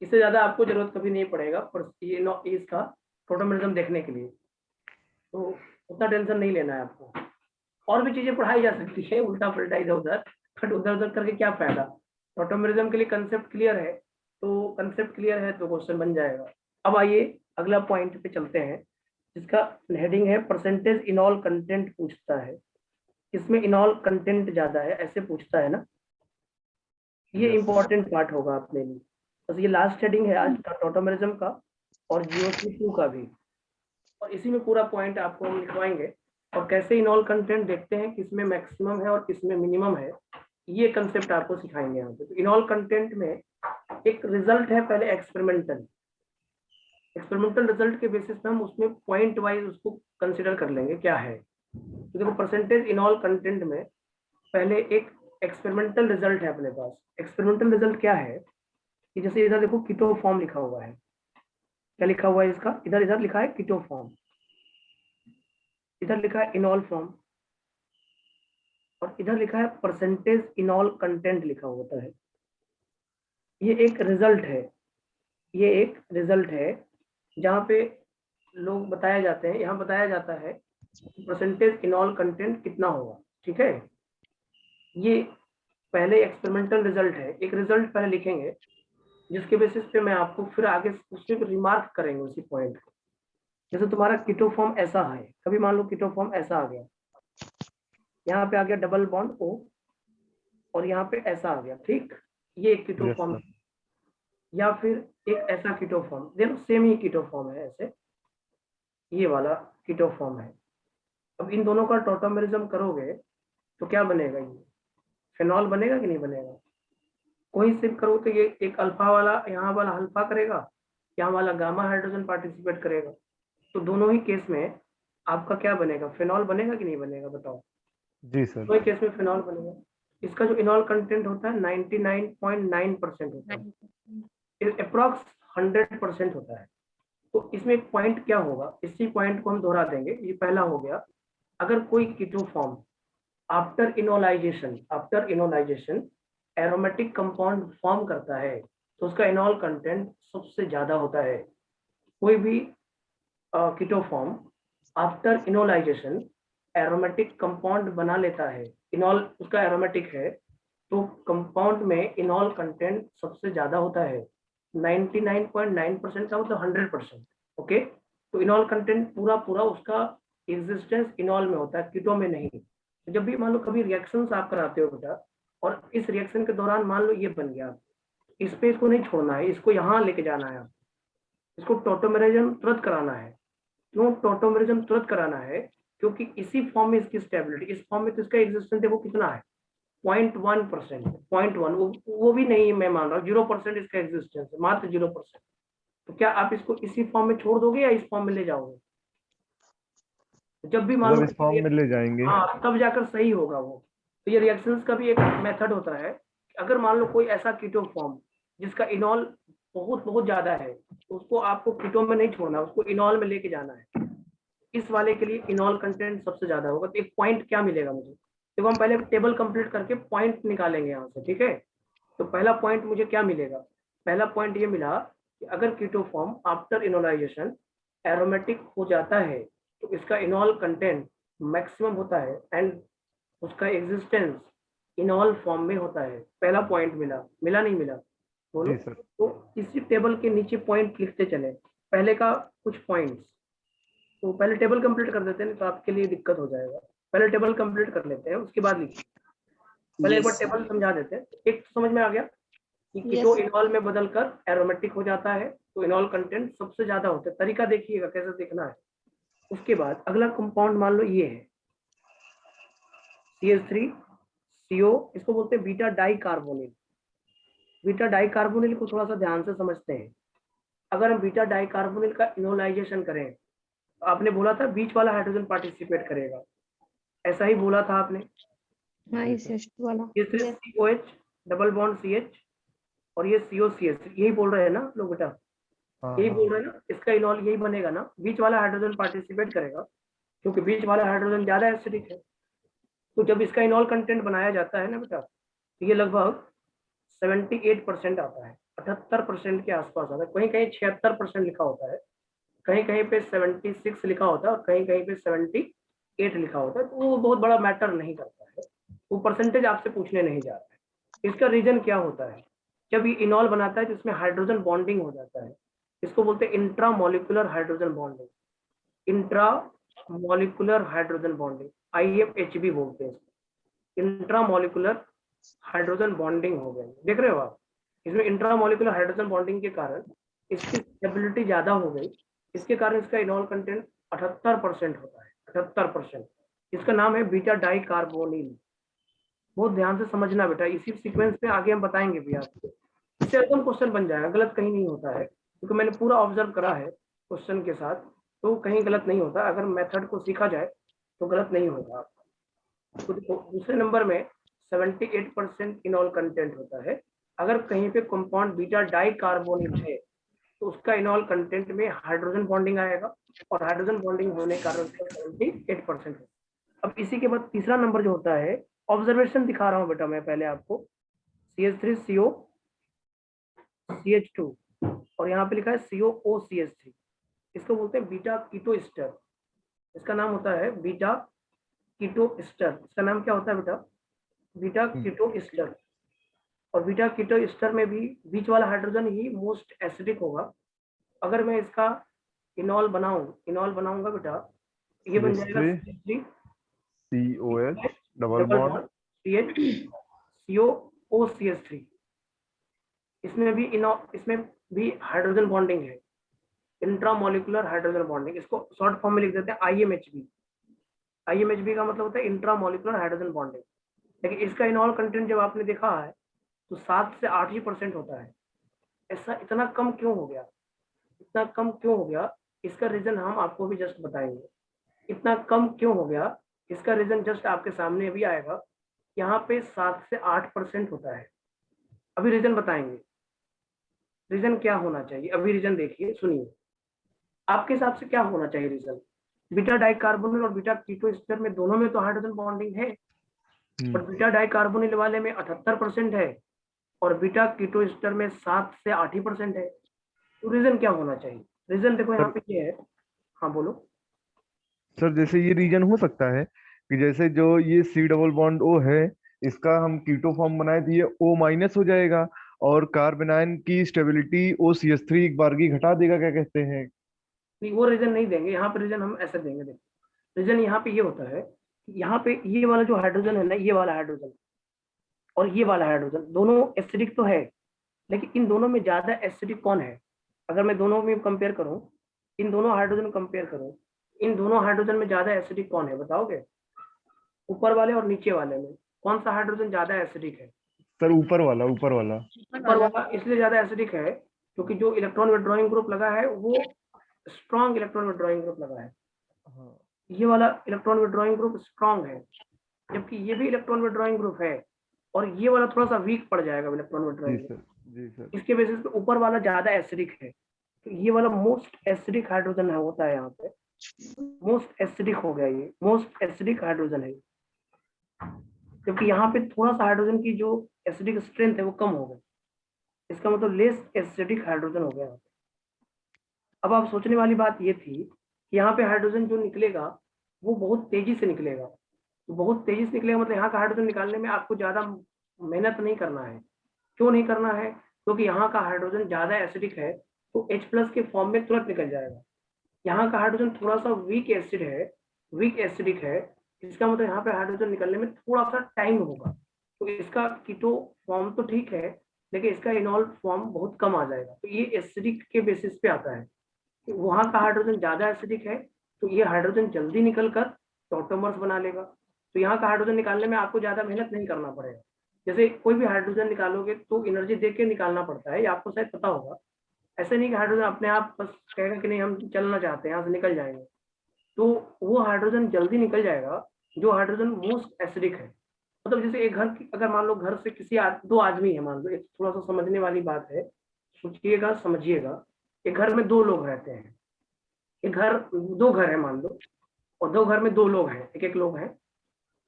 इससे ज्यादा आपको जरूरत कभी नहीं पड़ेगा पर ये इसका टोटोमेरिज्म देखने के लिए, तो उतना टेंशन नहीं लेना है आपको। और भी चीजें पढ़ाई जा सकती है उल्टा पलटा इधर उधर, बट उधर उधर करके क्या फायदा। टोटोमेरिज्म के लिए कंसेप्ट क्लियर है, तो कंसेप्ट क्लियर है तो क्वेश्चन बन जाएगा। अब आइए अगला पॉइंट पे चलते हैं, जिसका हेडिंग है परसेंटेज इनऑल कंटेंट पूछता है। इसमें इनऑल कंटेंट ज्यादा है, ऐसे पूछता है ना। ये Yes. इंपॉर्टेंट पार्ट होगा अपने लिए। बस ये लास्ट हेडिंग है आज का टोटोमेरिज्म का और GOC2 का भी, और इसी में पूरा पॉइंट आपको हम लिखवाएंगे। और कैसे इनऑल कंटेंट देखते हैं, किसमें मैक्सिमम है और किसमें मिनिमम है, ये कंसेप्ट आपको सिखाएंगे यहाँ पे। तो इनऑल कंटेंट में एक रिजल्ट है पहले एक्सपेरिमेंटल रिजल्ट के बेसिस पे हम उसमें पॉइंट वाइज उसको कंसिडर कर लेंगे क्या है। तो देखो परसेंटेज इनऑल कंटेंट में पहले एक एक्सपेरिमेंटल रिजल्ट है अपने पास। एक्सपेरिमेंटल रिजल्ट क्या है कि जैसे इधर देखो कीटो फॉर्म लिखा हुआ है, क्या लिखा हुआ है इसका, इधर लिखा है कीटो फॉर्म, इधर लिखा है इनॉल फॉर्म, और इधर लिखा है परसेंटेज इनॉल कंटेंट लिखा होता है। ये एक रिजल्ट है, ये एक रिजल्ट है जहाँ पे लोग बताए जाते हैं, यहाँ बताया जाता है परसेंटेज इनऑल कंटेंट कितना होगा। ठीक है, ये पहले एक्सपेरिमेंटल रिजल्ट है। एक रिजल्ट पहले लिखेंगे जिसके बेसिस पे मैं आपको फिर आगे उस पर रिमार्क करेंगे उसी पॉइंट को। जैसे तुम्हारा कीटो फॉर्म ऐसा है, कभी मान लो कीटो फॉर्म ऐसा आ गया, यहाँ पे आ गया डबल बॉन्ड O और यहाँ पे ऐसा आ गया, ठीक, ये एक कीटो Yes, फॉर्म sir. है। या फिर एक ऐसा कीटो फॉर्म, देखो सेम ही कीटो फॉर्म है, ऐसे ये वाला कीटो फॉर्म है। अब इन दोनों का टोटोमेरिज्म करोगे तो क्या बनेगा, ये फेनॉल बनेगा कि नहीं बनेगा। कोई सिर्फ करो तो ये एक अल्फा वाला, यहाँ वाला अल्फा करेगा, यहाँ वाला गामा हाइड्रोजन पार्टिसिपेट करेगा, तो दोनों ही केस में आपका क्या बनेगा, फेनॉल बनेगा कि नहीं बनेगा, बताओ। जी सर। दोनों केस में फेनॉल बनेगा। इसका जो इनॉल कंटेंट होता है 99.9% होता है, अप्रॉक्स 100% होता है। तो इसमें एक पॉइंट क्या होगा, इसी पॉइंट को हम दोहरा देंगे। ये पहला हो गया, अगर कोई keto form after enolisation aromatic compound form करता है तो उसका इनॉल कंटेंट सबसे ज्यादा होता है। कोई भी keto form after enolisation aromatic compound बना लेता है, इनॉल उसका एरोमेटिक है, तो कंपाउंड में इनॉल कंटेंट सबसे ज्यादा होता है। 99.9% का मतलब 100%। ओके, तो इनॉल कंटेंट पूरा उसका एग्जिस्टेंस इनॉल में होता है, कीटो में नहीं। जब भी मान लो कभी रिएक्शंस आप कराते हो बेटा, और इस रिएक्शन के दौरान मान लो ये बन गया, इस पे इसको नहीं छोड़ना है, इसको यहाँ लेके जाना है, इसको टोटोमेरिज्म तुरंत कराना है। क्यों टोटोमेरिज्म तुरंत कराना है, क्योंकि इसी फॉर्म में इसकी स्टेबिलिटी, इस फॉर्म में तो इसका एग्जिस्टेंस देखो कितना है, 0.1%, 0.1, वो भी नहीं मैं मान रहा हूँ, 0% इसका एग्जिस्टेंस है, मात्र 0%। तो क्या आप इसको इसी फॉर्म में छोड़ दोगे या इस फॉर्म में ले जाओगे। जब भी मान लो मतलब इस फॉर्म में ले जाएंगे। हाँ, तब जाकर सही होगा वो। तो ये रिएक्शंस का भी एक मेथड होता है। अगर मान लो कोई ऐसा कीटो फॉर्म जिसका इनॉल बहुत ज्यादा है, तो उसको आपको कीटो में नहीं छोड़ना, उसको इनॉल में लेके जाना है। इस वाले के लिए इनॉल कंटेंट सबसे ज्यादा होगा। तो एक पॉइंट क्या मिलेगा मुझे, देखो हम पहले टेबल कंप्लीट करके पॉइंट निकालेंगे यहाँ से, ठीक है। तो पहला पॉइंट मुझे क्या मिलेगा, पहला पॉइंट ये मिला कि अगर keto form after enolisation aromatic हो जाता है तो इसका इनॉल कंटेंट मैक्सिमम होता है एंड उसका एग्जिस्टेंस इनॉल फॉर्म में होता है। पहला पॉइंट मिला नहीं मिला बोलो। जी सर। तो इसी टेबल के नीचे पॉइंट लिखते चले, पहले का कुछ पॉइंट्स। तो पहले टेबल कंप्लीट कर देते हैं तो आपके लिए दिक्कत हो जाएगा। पहले टेबल कंप्लीट कर लेते हैं उसके बाद लिखिए। पहले एक बार Yes. टेबल समझा देते हैं। एक तो समझ में आ गया कि कीटो Yes. इनॉल में बदलकर एरोमेटिक हो जाता है तो इनॉल कंटेंट सबसे ज्यादा होता है। तरीका देखिएगा कैसे देखना है। उसके बाद अगला कंपाउंड मान लो ये है CH3CO, इसको बोलते हैं beta die carbonyl. Beta die carbonyl को थोड़ा सा ध्यान से समझते हैं। अगर हम बीटा डाई कार्बोनिल का इनोलाइजेशन करें तो आपने बोला था बीच वाला हाइड्रोजन पार्टिसिपेट करेगा, ऐसा ही बोला था आपने। हाँ इस वाला। ये सिर्फ COH डबल बॉन्ड CH और ये COCH, यही बोल रहे हैं ना लोग बेटा, हाँ यही हाँ बोल रहे हैं ना। इसका इनॉल यही बनेगा ना, बीच वाला हाइड्रोजन पार्टिसिपेट करेगा क्योंकि बीच वाला हाइड्रोजन ज्यादा एसिडिक है। तो जब इसका इनॉल कंटेंट बनाया जाता है ना बेटा, तो ये लगभग 78% आता है, 78% के आसपास आता है। कहीं कहीं 76% लिखा होता है, कहीं कहीं पे 76 लिखा होता है और कहीं कहीं पे 78 लिखा होता है। तो वो बहुत बड़ा मैटर नहीं करता है, वो परसेंटेज आपसे पूछने नहीं जा रहा है। इसका रीजन क्या होता है, जब ये इनॉल बनाता है तो इसमें हाइड्रोजन बॉन्डिंग हो जाता है। इसको बोलते हैं intra molecular hydrogen bonding. Intra molecular hydrogen bonding IMHB बोलते हैं इसको। इंट्रा मॉलिक्यूलर हाइड्रोजन बॉन्डिंग हो गया, देख रहे हो आप। इसमें इंट्रा मॉलिक्यूलर हाइड्रोजन बॉन्डिंग के कारण इसकी स्टेबिलिटी ज्यादा हो गई। इसके कारण इसका इनॉल कंटेंट 78% होता है, 78%। इसका नाम है बीटा डाई कार्बोनिल। बहुत ध्यान से समझना बेटा, इसी सीक्वेंस में आगे हम बताएंगे भी आपको। इससे एकदम क्वेश्चन बन जाएगा, गलत कहीं नहीं होता है क्योंकि मैंने पूरा ऑब्जर्व करा है क्वेश्चन के साथ, तो कहीं गलत नहीं होता। अगर मेथड को सीखा जाए तो गलत नहीं होगा। तो देखो दूसरे नंबर में 78% इनॉल कंटेंट होता है। अगर कहीं पे कंपाउंड बीटा डाई कार्बोनिल है तो उसका इनॉल कंटेंट में हाइड्रोजन बॉन्डिंग आएगा और हाइड्रोजन बॉन्डिंग होने के कारण उसका 78% है। अब इसी के बाद तीसरा नंबर जो होता है, ऑब्जर्वेशन दिखा रहा हूँ बेटा मैं पहले आपको। CH3CO CH2 और यहाँ पे लिखा है COOCH3। इसको बोलते हैं बीटा कीटो एस्टर। इसका नाम होता है बीटा कीटो एस्टर। इसका नाम क्या होता है बेटा, बीटा कीटो एस्टर। और बीटा कीटो एस्टर में भी बीच वाला हाइड्रोजन ही मोस्ट एसिडिक होगा। अगर मैं इसका इनॉल बनाऊंगा बेटा, ये बन जाएगा CH3 COH double double bond bond CH COOCH3। इसमें भी हाइड्रोजन बॉन्डिंग है, इंट्रामोलिकुलर हाइड्रोजन बॉन्डिंग। इसको शॉर्ट फॉर्म में लिख देते हैं IMHB। IMHB का मतलब होता है इंट्रामोलिकुलर हाइड्रोजन बॉन्डिंग। लेकिन इसका इनॉल कंटेंट जब आपने देखा है तो 7 से 8 ही % होता है। ऐसा इतना कम क्यों हो गया, इतना कम क्यों हो गया? इसका रीजन हम आपको भी जस्ट बताएंगे। इतना कम क्यों हो गया, इसका रीजन जस्ट आपके सामने अभी आएगा। यहाँ पे 7 से 8% होता है। अभी रीजन बताएंगे, रीजन क्या होना चाहिए। अभी रीजन देखिए, सुनिए, आपके हिसाब से क्या होना चाहिए रीजन। बीटा डाइकार्बोनिल और बीटा कीटो एस्टर में दोनों में तो हाइड्रोजन बॉन्डिंग है, और बीटा डाइकार्बोनिल वाले में 78% है और बीटा कीटो एस्टर में 7 से 8 ही % है। तो रीजन क्या होना चाहिए? रीजन देखो यहाँ पे ये है। हाँ बोलो सर। जैसे ये रीजन हो सकता है कि जैसे जो ये C डबल बॉन्ड O है, इसका हम कीटो फॉर्म बनाए तो ये O- हो जाएगा और कार्बेनाइन की स्टेबिलिटी OCH3 एक बार की घटा देगा, क्या कहते हैं। नहीं, वो रीजन नहीं देंगे यहाँ पे। रीजन हम ऐसे देंगे, देखो रीजन यहाँ पे ये होता है, यहाँ पे ये वाला जो हाइड्रोजन है ना, ये वाला हाइड्रोजन और ये वाला हाइड्रोजन दोनों एसिडिक तो है, लेकिन इन दोनों में ज्यादा एसिडिक कौन है? अगर मैं दोनों में कंपेयर करूं, इन दोनों हाइड्रोजन कंपेयर करूं, इन दोनों हाइड्रोजन में ज्यादा एसिडिक कौन है बताओगे? ऊपर वाले और नीचे वाले में कौन सा हाइड्रोजन ज्यादा एसिडिक है? सर ऊपर वाला, ऊपर वाला। ऊपर वाला इसलिए ज्यादा एसिडिक है क्योंकि जो इलेक्ट्रॉन विड्रॉइंग ग्रुप लगा है वो स्ट्रॉन्ग इलेक्ट्रॉन विड्रॉइंग ग्रुप लगा है। ये वाला इलेक्ट्रॉन विड्रॉइंग ग्रुप स्ट्रॉन्ग है, जबकि ये भी इलेक्ट्रॉन विड्रॉइंग ग्रुप है, और ये वाला थोड़ा सा वीक पड़ जाएगा इलेक्ट्रॉन जी विड्रॉइंग सर, ग्रुप। जी सर। इसके बेसिस पे ऊपर वाला ज्यादा एसिडिक है, तो ये वाला मोस्ट एसिडिक हाइड्रोजन है, होता है यहाँ पे मोस्ट एसिडिक हो गया, ये मोस्ट एसिडिक हाइड्रोजन है। जबकि यहाँ पे थोड़ा सा हाइड्रोजन की जो एसिडिक स्ट्रेंथ है वो कम हो गई, इसका मतलब लेस एसिडिक हाइड्रोजन हो गया। अब आप सोचने वाली बात ये थी कि यहाँ पे हाइड्रोजन जो निकलेगा वो बहुत तेजी से निकलेगा। तो बहुत तेजी से निकलेगा मतलब यहाँ का हाइड्रोजन निकालने में आपको ज्यादा मेहनत नहीं करना है। क्यों नहीं करना है? क्योंकि यहाँ का हाइड्रोजन ज्यादा एसिडिक है, तो H+ के फॉर्म में तुरंत निकल जाएगा। यहाँ का हाइड्रोजन थोड़ा सा वीक एसिड है, वीक एसिडिक है, इसका मतलब यहाँ पे हाइड्रोजन निकलने में थोड़ा सा टाइम होगा। तो इसका कीटो फॉर्म तो ठीक है, लेकिन इसका इनॉल फॉर्म बहुत कम आ जाएगा। तो ये एसिडिक के बेसिस पे आता है। वहाँ का हाइड्रोजन ज्यादा एसिडिक है, तो ये हाइड्रोजन जल्दी निकल कर टॉटोमर्स बना लेगा। तो यहाँ का हाइड्रोजन निकालने में आपको ज्यादा मेहनत नहीं करना पड़ेगा। जैसे कोई भी हाइड्रोजन निकालोगे तो एनर्जी दे के निकालना पड़ता है, ये आपको शायद पता होगा। ऐसे नहीं कि हाइड्रोजन अपने आप बस कहेगा कि नहीं हम चलना चाहते हैं, यहाँ से निकल जाएंगे, तो वो हाइड्रोजन जल्दी निकल जाएगा जो हाइड्रोजन मोस्ट एसिडिक है। मतलब जैसे एक घर की, अगर मान लो घर से किसी दो आदमी है, मान लो, एक थोड़ा सा समझने वाली बात है, सोचिएगा समझिएगा। एक घर में दो लोग रहते हैं, एक घर, दो घर है मान लो, और दो घर में दो लोग हैं, एक एक लोग हैं।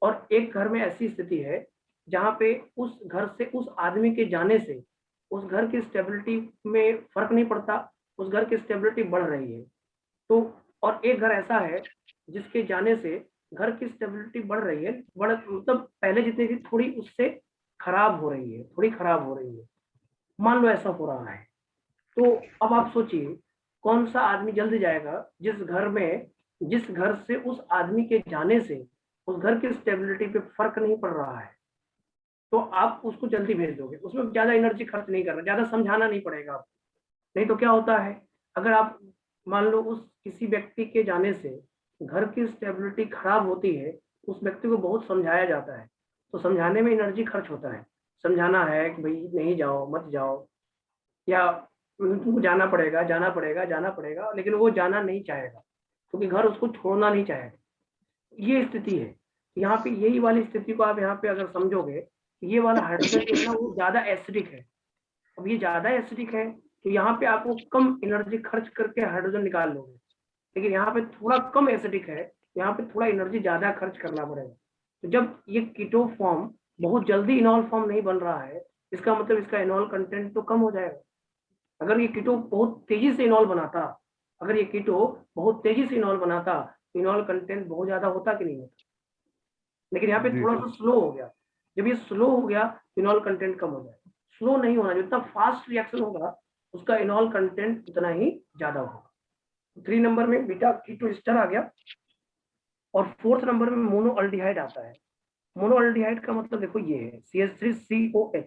और एक घर में ऐसी स्थिति है जहाँ पे उस घर से उस आदमी के जाने से उस घर की स्टेबिलिटी में फर्क नहीं पड़ता, उस घर की स्टेबिलिटी बढ़ रही है। तो और एक घर ऐसा है जिसके जाने से घर की स्टेबिलिटी बढ़ रही है, मतलब पहले जितनी थी थोड़ी उससे खराब हो रही है, थोड़ी खराब हो रही है, मान लो ऐसा हो रहा है। तो अब आप सोचिए कौन सा आदमी जल्दी जाएगा जिस घर से उस आदमी के जाने से उस घर की स्टेबिलिटी पे फर्क नहीं पड़ रहा है, तो आप उसको जल्दी भेज दोगे। उसमें ज्यादा एनर्जी खर्च नहीं करना, ज्यादा समझाना नहीं पड़ेगा आपको। नहीं तो क्या होता है, अगर आप मान लो उस किसी व्यक्ति के जाने से घर की स्टेबिलिटी खराब होती है, उस व्यक्ति को बहुत समझाया जाता है, तो समझाने में एनर्जी खर्च होता है। समझाना है कि भाई नहीं जाओ, मत जाओ, या तुमको जाना पड़ेगा, जाना पड़ेगा, जाना पड़ेगा, लेकिन वो जाना नहीं चाहेगा क्योंकि घर उसको छोड़ना नहीं चाहेगा। ये स्थिति है। यहाँ पे यही वाली स्थिति को आप यहाँ पे अगर समझोगे, ये वाला हाइड्रोजन जो है ना वो ज्यादा एसिडिक है। अब ये ज्यादा एसिडिक है तो यहाँ पे आपको कम एनर्जी खर्च करके हाइड्रोजन निकाल लोगे, लेकिन यहाँ पे थोड़ा कम एसिडिक है, यहाँ पे थोड़ा एनर्जी ज्यादा खर्च करना पड़ेगा। तो जब ये कीटो फॉर्म बहुत जल्दी इनॉल फॉर्म नहीं बन रहा है, इसका मतलब इसका इनॉल कंटेंट तो कम हो जाएगा। अगर ये कीटो बहुत तेजी से इनॉल बनाता, अगर ये कीटो बहुत तेजी से इनॉल बनाता तो इनॉल कंटेंट बहुत ज्यादा होता कि नहीं होता। लेकिन यहाँ पे जी थोड़ा सर। सा स्लो हो गया। जब ये स्लो हो गया तो इनॉल कंटेंट कम हो जाएगा। स्लो नहीं होना, जितना फास्ट रिएक्शन होगा उसका इनॉल कंटेंट उतना ही ज्यादा होगा। 3 नंबर में बीटा कीटो एस्टर आ गया, और 4th नंबर में मोनोअल्डिहाइड आता है। मोनोअल्डिहाइड का मतलब देखो ये है CH3COH,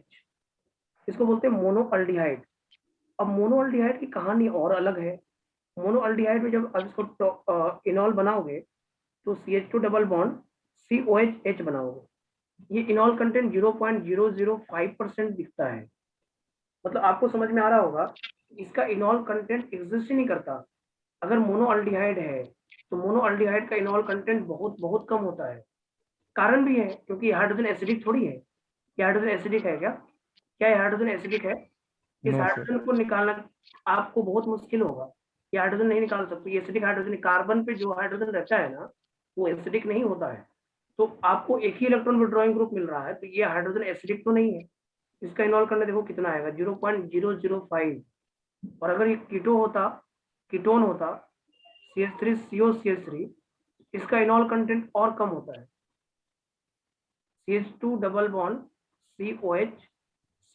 इसको बोलते हैं मोनोअल्डिहाइड। अब मोनोअल्डिहाइड की कहानी और अलग है। मोनोअल्डिहाइड में जब अब इसको इनॉल बनाओगे तो CH2 डबल बॉन्ड COH बनाओगे। ये इनॉल कंटेंट 0.005% दिखता है। मतलब आपको समझ में आ रहा होगा इसका इनॉल कंटेंट एग्जिस्ट ही नहीं करता। अगर मोनोअल्डिहाइड है तो मोनोअल्डिहाइड का इनॉल कंटेंट बहुत बहुत कम होता है। कारण भी है क्योंकि हाइड्रोजन एसिडिक थोड़ी है। क्या हाइड्रोजन एसिडिक है? क्या ये हाइड्रोजन एसिडिक है? इस नो सर। हाइड्रोजन को निकालना आपको बहुत मुश्किल होगा। ये हाइड्रोजन नहीं निकाल सकते। ये एसिडिक हाइड्रोजन, कार्बन पे जो हाइड्रोजन रहता है ना वो एसिडिक नहीं होता है। तो आपको एक ही इलेक्ट्रॉन विड्रॉइंग ग्रुप मिल रहा है, तो ये हाइड्रोजन एसिडिक तो नहीं है। इसका इनॉल करना देखो कितना आएगा, 0.005। और अगर ये कीटो होता, कीटोन होता, CH3COCH3, इसका इनॉल कंटेंट और कम होता है। CH2 double bond COH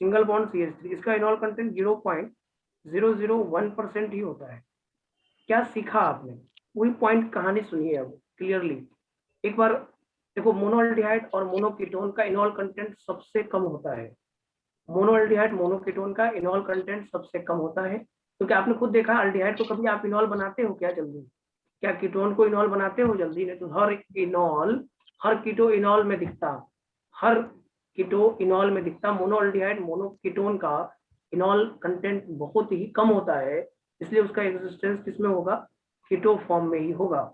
single bond CH3, इसका इनॉल कंटेंट 0.001% ही होता है। क्या सीखा आपने? वही पॉइंट कहानी सुनिए अब क्लियरली एक बार। देखो मोनोअल्डिहाइड और मोनोकीटोन का इनॉल कंटेंट सबसे कम होता है। मोनोअल्डिहाइड मोनोकीटोन का इनॉल कंटेंट सबसे कम होता है, क्योंकि आपने खुद देखा अल्डिहाइड को कभी आप इनॉल बनाते हो क्या जल्दी? क्या कीटोन को इनॉल बनाते हो जल्दी? नहीं तो हर कीटो इनॉल में दिखता, हर कीटो इनॉल में दिखता। मोनोअल्डिहाइड मोनोकीटोन का इनॉल कंटेंट बहुत ही कम होता है, इसलिए उसका एग्जिस्टेंस किसमें होगा? कीटो फॉर्म में ही होगा।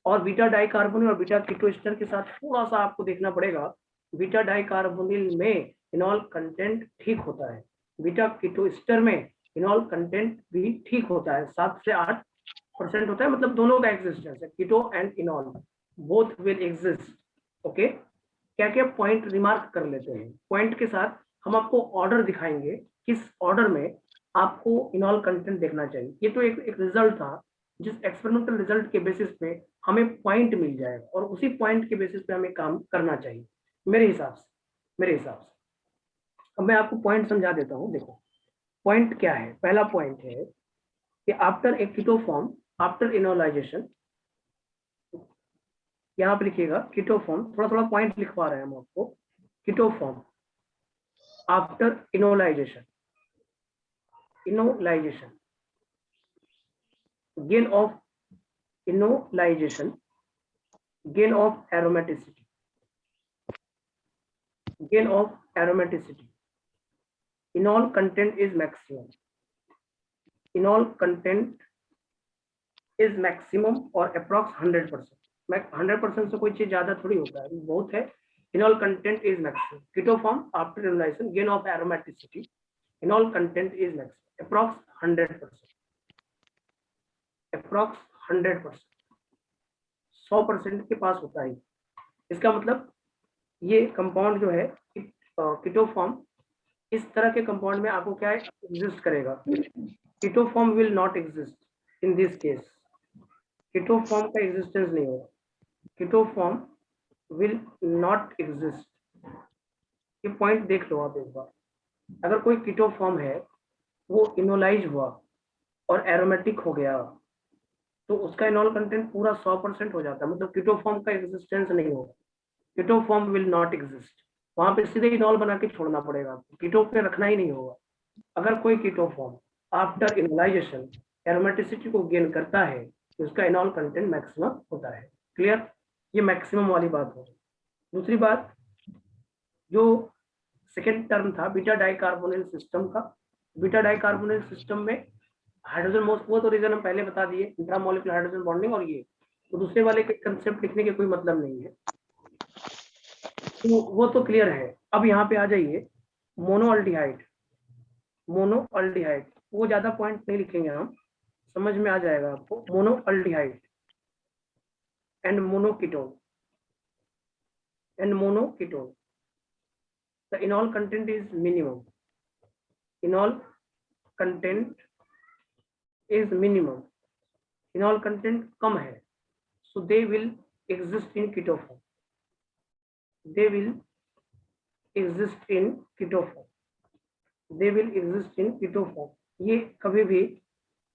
और बीटा डाइकार्बोनिल और बीटा कीटो एस्टर के साथ थोड़ा सा आपको देखना पड़ेगा। बीटा डाइकार्बोनिल में इनॉल कंटेंट ठीक होता है, बीटा कीटो एस्टर में इनॉल कंटेंट भी ठीक होता है, 7 से 8% होता है। मतलब दोनों का एग्जिस्टेंस है, keto and enol both will exist. Okay, क्या क्या पॉइंट रिमार्क कर लेते हैं। पॉइंट के साथ हम आपको ऑर्डर दिखाएंगे, किस ऑर्डर में आपको इनॉल कंटेंट देखना चाहिए। ये तो एक रिजल्ट था, जिस एक्सपेरिमेंटल रिजल्ट के बेसिस पे हमें पॉइंट मिल जाएगा और उसी पॉइंट के बेसिस पे हमें काम करना चाहिए मेरे हिसाब से। अब मैं आपको पॉइंट समझा देता हूँ। देखो पॉइंट क्या है। पहला पॉइंट है कि after a keto form after enolisation, यहाँ पे लिखिएगा कीटो फॉर्म, थोड़ा थोड़ा पॉइंट लिखवा रहे हैं हम आपको। Keto form after enolization, gain of enolization, gain of aromaticity, enol content is maximum, और अप्रॉक्स 100%। 100% से कोई चीज ज्यादा थोड़ी होता है, बहुत है। enol content is maximum, keto form after enolization, gain of aromaticity, enol content is maximum, approx 100%, 100% के पास होता है। इसका मतलब ये कंपाउंड जो है कीटो फॉर्म, इस तरह के कंपाउंड में आपको क्या एग्जिस्ट करेगा। Keto form will not exist in this case, keto form का एग्जिस्टेंस नहीं होगा, keto form will not exist. ये पॉइंट देख लो आप एक बार। अगर कोई कीटो फॉर्म है वो इनोलाइज हुआ और एरोमेटिक हो गया तो उसका इनॉल कंटेंट पूरा 100% हो जाता है, मतलब कीटो फॉर्म का एग्जिस्टेंस नहीं होगा, keto form will not exist. वहां पे सीधे इनॉल बना के छोड़ना पड़ेगा आपको, कीटो पे रखना ही नहीं होगा। अगर कोई keto form after enolization aromaticity को गेन करता है तो उसका इनॉल कंटेंट मैक्सिमम होता है। क्लियर? ये मैक्सिमम वाली बात हो। दूसरी बात, जो सेकेंड टर्म था बीटा डाइकार्बोनिल सिस्टम का, बीटा डाइकार्बोनिल सिस्टम में हाइड्रोजन मोस्ट, वो तो रीजन हम पहले बता दिए, इंट्रामोलिकुलर हाइड्रोजन बॉन्डिंग, और ये तो दूसरे वाले के कंसेप्ट लिखने के कोई मतलब नहीं है, तो वो तो क्लियर है। अब यहाँ पे आ जाइए मोनोअल्डिहाइड, वो ज्यादा पॉइंट नहीं लिखेंगे हम, समझ में आ जाएगा आपको। Monoaldehyde and monoketone, the enol content is minimum, enol content कम है, so they will exist in keto form, ये कभी भी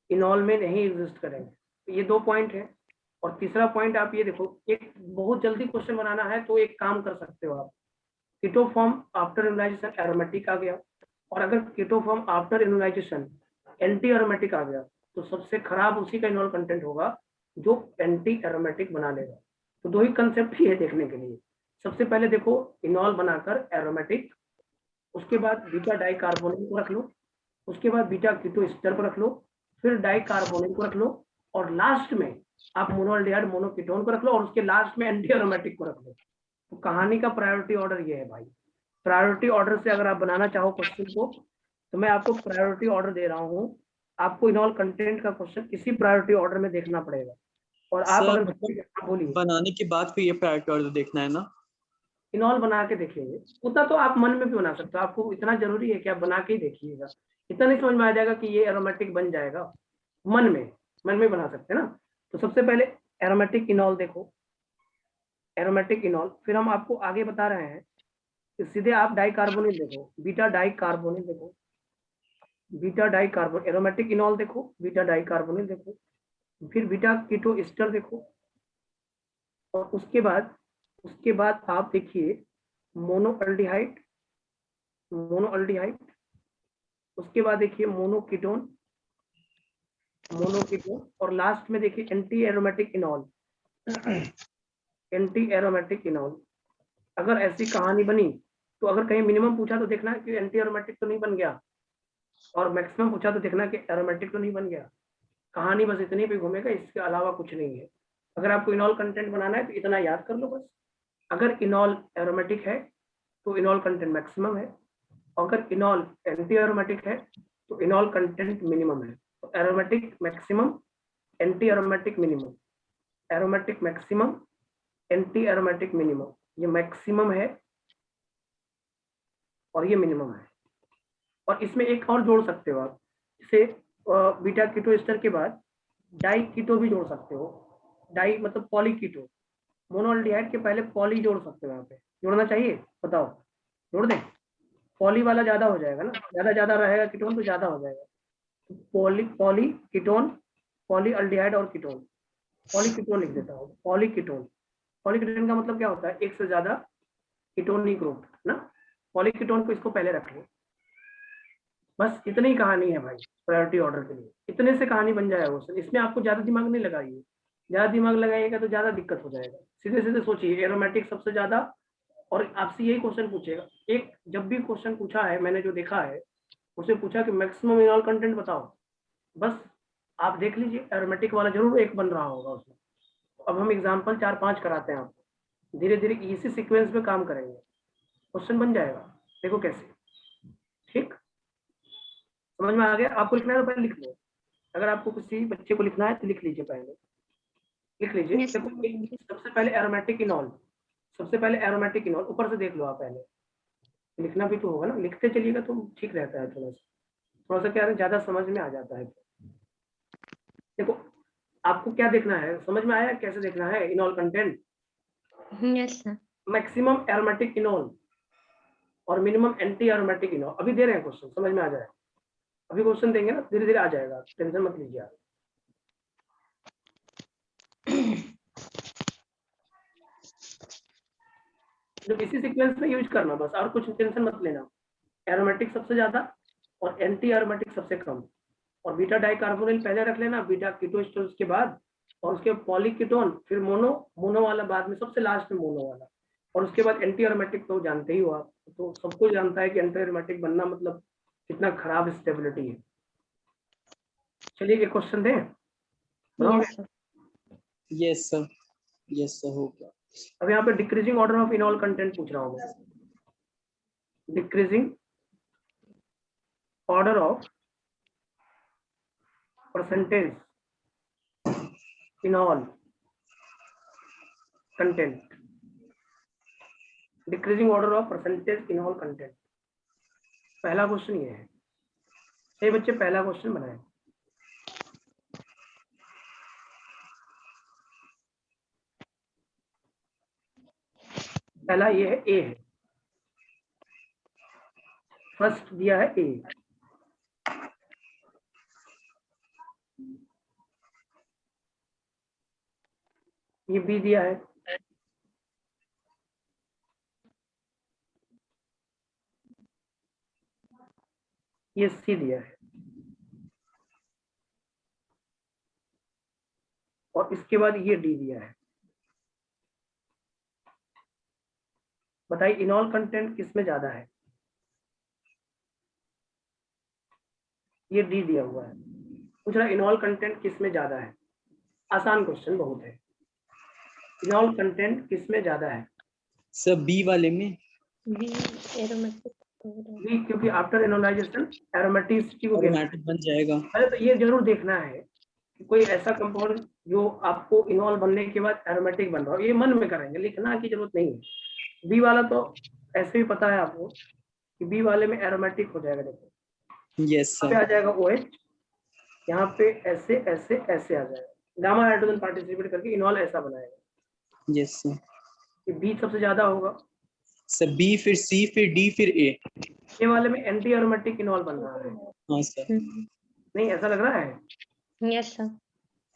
इनॉल में नहीं एग्जिस्ट करेंगे। ये दो पॉइंट है। और तीसरा पॉइंट आप ये देखो, एक बहुत जल्दी क्वेश्चन बनाना है तो एक काम कर सकते हो आप, keto form after enolisation aromatic आ गया, और अगर keto form after enolisation anti aromatic आ गया तो सबसे खराब उसी का इनॉल कंटेंट होगा जो एंटी एरोमेटिक बना लेगा। तो दो ही कंसेप्ट ही है देखने के लिए। सबसे पहले देखो इनॉल बनाकर एरोमेटिक, उसके बाद बीटा डाइकार्बोनिल को रख लो, उसके बाद बीटा कीटो एस्टर को रख लो, फिर डाइकार्बोनिल को रख लो, और लास्ट में आप मोनोअल्डिहाइड मोनोकीटोन को रख लो, और उसके लास्ट में एंटी एरोमेटिक को रख लो। तो कहानी का प्रायोरिटी ऑर्डर ये है भाई। प्रायोरिटी ऑर्डर से अगर आप बनाना चाहो क्वेश्चन को तो मैं आपको प्रायोरिटी ऑर्डर दे रहा हूँ। आपको इनॉल कंटेंट का क्वेश्चन इसी प्रायोरिटी ऑर्डर में देखना पड़ेगा। और आप सर, अगर मतलब बोलिए बनाने के बाद फिर ये प्रायोरिटी ऑर्डर देखना है ना? इनॉल बना के देखेंगे, उतना तो आप मन में भी बना सकते हो, आपको इतना जरूरी है कि आप बना के ही देखिएगा। इतना नहीं समझ में आ जाएगा कि ये एरोमेटिक बन जाएगा, मन में बना सकते हैं ना। तो सबसे पहले एरोमेटिक इनॉल देखो, एरोमेटिक इनॉल, फिर हम आपको आगे बता रहे हैं कि सीधे आप डाइकार्बोनिल देखो, बीटा डाइकार्बोनिल देखो, एरोमेटिक इनॉल देखो, बीटा डाइकार्बोनिल देखो, फिर बीटा कीटो एस्टर देखो, और उसके बाद आप देखिए मोनोअल्डिहाइड, उसके बाद देखिए मोनोकीटोन, और लास्ट में देखिए एंटी एरोमेटिक इनॉल। अगर ऐसी कहानी बनी तो अगर कहीं मिनिमम पूछा तो देखना कि एंटी एरोमेटिक तो नहीं बन गया, और मैक्सिमम पूछा तो देखना कि एरोमेटिक तो नहीं बन गया। कहानी बस इतनी पे घूमेगा, इसके अलावा कुछ नहीं है। अगर आपको इनॉल कंटेंट बनाना है तो इतना याद कर लो बस। अगर इनॉल एरोमेटिक है तो इनॉल कंटेंट मैक्सिमम है, अगर इनॉल एंटी एरोमेटिक है तो इनॉल कंटेंट मिनिमम है। तो aromatic maximum, anti aromatic minimum, aromatic maximum, anti aromatic minimum, ये मैक्सिमम है और ये मिनिमम है। और इसमें एक और जोड़ सकते हो आप, इसे बीटा कीटो एस्टर के बाद डाई कीटो भी जोड़ सकते हो। डाई मतलब पॉली कीटो, मोनोअल्डिहाइड के पहले पॉली जोड़ सकते हो। यहाँ पे जोड़ना चाहिए, बताओ जोड़ दें? पॉली वाला ज्यादा हो जाएगा ना, ज्यादा रहेगा कीटोन तो ज्यादा हो जाएगा। पॉली कीटोन, पॉली अल्डिहाइड और कीटोन, पॉली कीटोन लिख देता हूँ। पॉली कीटोन का मतलब क्या होता है? एक से ज्यादा कीटोन ग्रुप ना। पॉली कीटोन को इसको पहले रख लो। बस इतनी ही कहानी है भाई प्रायोरिटी ऑर्डर के लिए। इतने से कहानी बन जाएगा क्वेश्चन। इसमें आपको ज्यादा दिमाग नहीं लगाइए, ज्यादा दिमाग लगाइएगा तो ज्यादा दिक्कत हो जाएगा। सीधे सीधे सोचिए, एरोमेटिक सबसे ज्यादा, और आपसे यही क्वेश्चन पूछेगा। एक जब भी क्वेश्चन पूछा है मैंने जो देखा है, उससे पूछा कि मैक्सिमम इनॉल कंटेंट बताओ, बस आप देख लीजिए एरोमेटिक वाला जरूर एक बन रहा होगा उसमें। अब हम एग्जाम्पल 4-5 कराते हैं आपको, धीरे धीरे इसी सीक्वेंस में काम करेंगे, क्वेश्चन बन जाएगा। देखो कैसे, ठीक समझ में आ गया? आपको लिखना है तो पहले लिख लो। अगर आपको किसी बच्चे को लिखना है तो लिख लीजिए, पहले लिख लीजिए। Yes, देखो sir. सबसे पहले एरोमेटिक इनॉल, सबसे पहले एरोमेटिक इनॉल ऊपर से देख लो आप। पहले लिखना भी तो होगा ना, लिखते चलिएगा तो ठीक रहता है। थोड़ा सा क्या है, ज्यादा समझ में आ जाता है। देखो आपको क्या देखना है, समझ में आया कैसे देखना है? इनॉल content, Yes, sir. Maximum aromatic इनॉल और मिनिमम एंटी एरोमेटिक इनॉल। अभी दे रहे हैं क्वेश्चन, समझ में आ जाए। अभी क्वेश्चन देंगे ना, धीरे धीरे आ जाएगा, टेंशन मत लीजिए आप। तो इसी सीक्वेंस में यूज करना बस, और कुछ टेंशन मत लेना। एरोमेटिक सबसे ज्यादा और एंटी एरोमेटिक सबसे कम, और बीटा डाइकार्बोनिल पहले रख लेना, बीटा कीटोन के बाद, और उसके पॉली कीटोन, फिर मोनो वाला बाद में, सबसे लास्ट में मोनो वाला, और उसके बाद एंटी एरोमेटिक। तो जानते ही हो आप, तो सबको जानता है कि एंटी एरोमेटिक बनना मतलब कितना खराब स्टेबिलिटी है। चलिए एक क्वेश्चन दें, बनाओगे? Yes, sir. यस सर हो गया। अब यहाँ पे डिक्रीजिंग ऑर्डर ऑफ इनॉल कंटेंट पूछ रहा हूँ मैं। Decreasing order of percentage enol content, decreasing order of percentage enol content. पहला क्वेश्चन ये है। ये बच्चे पहला क्वेश्चन बनाए। पहला ये है, ए है, फर्स्ट दिया है ए। ये बी दिया है, ये सी दिया है, और इसके बाद ये डी दिया है। बताइए इनॉल कंटेंट किसमें ज्यादा है? ये डी दिया हुआ है, पूछ रहा इनॉल कंटेंट किसमें ज्यादा है। आसान क्वेश्चन बहुत है। इनॉल कंटेंट किसमें ज्यादा है? सर बी वाले में। B aromatic. बी, क्योंकि आफ्टर इनोलाइजेशन एरोमेटिसिटी को गेन। एरोमेटिक बन जाएगा। पहले तो ये जरूर देखना है कि कोई ऐसा कंपाउंड जो आपको इनॉल बनने के बाद एरोमेटिक बन रहा हो। ये मन में करेंगे, लिखना की जरूरत नहीं है। बी वाला तो ऐसे भी पता है आपको कि बी वाले में एरोमेटिक हो जाएगा। देखो यस यहाँ पे सर। आ जाएगा OH, यहाँ पे ऐसे ऐसे ऐसे आ जाएगा, गामा हाइड्रोजन पार्टिसिपेट करके इनॉल ऐसा बनाएगा। Yes sir. ये बी सबसे ज्यादा होगा। सर बी फिर सी फिर डी फिर ए। ए वाले में एंटी एरोमेटिक इनॉल बन रहा है। हाँ सर। नहीं ऐसा लग रहा है? Yes, sir.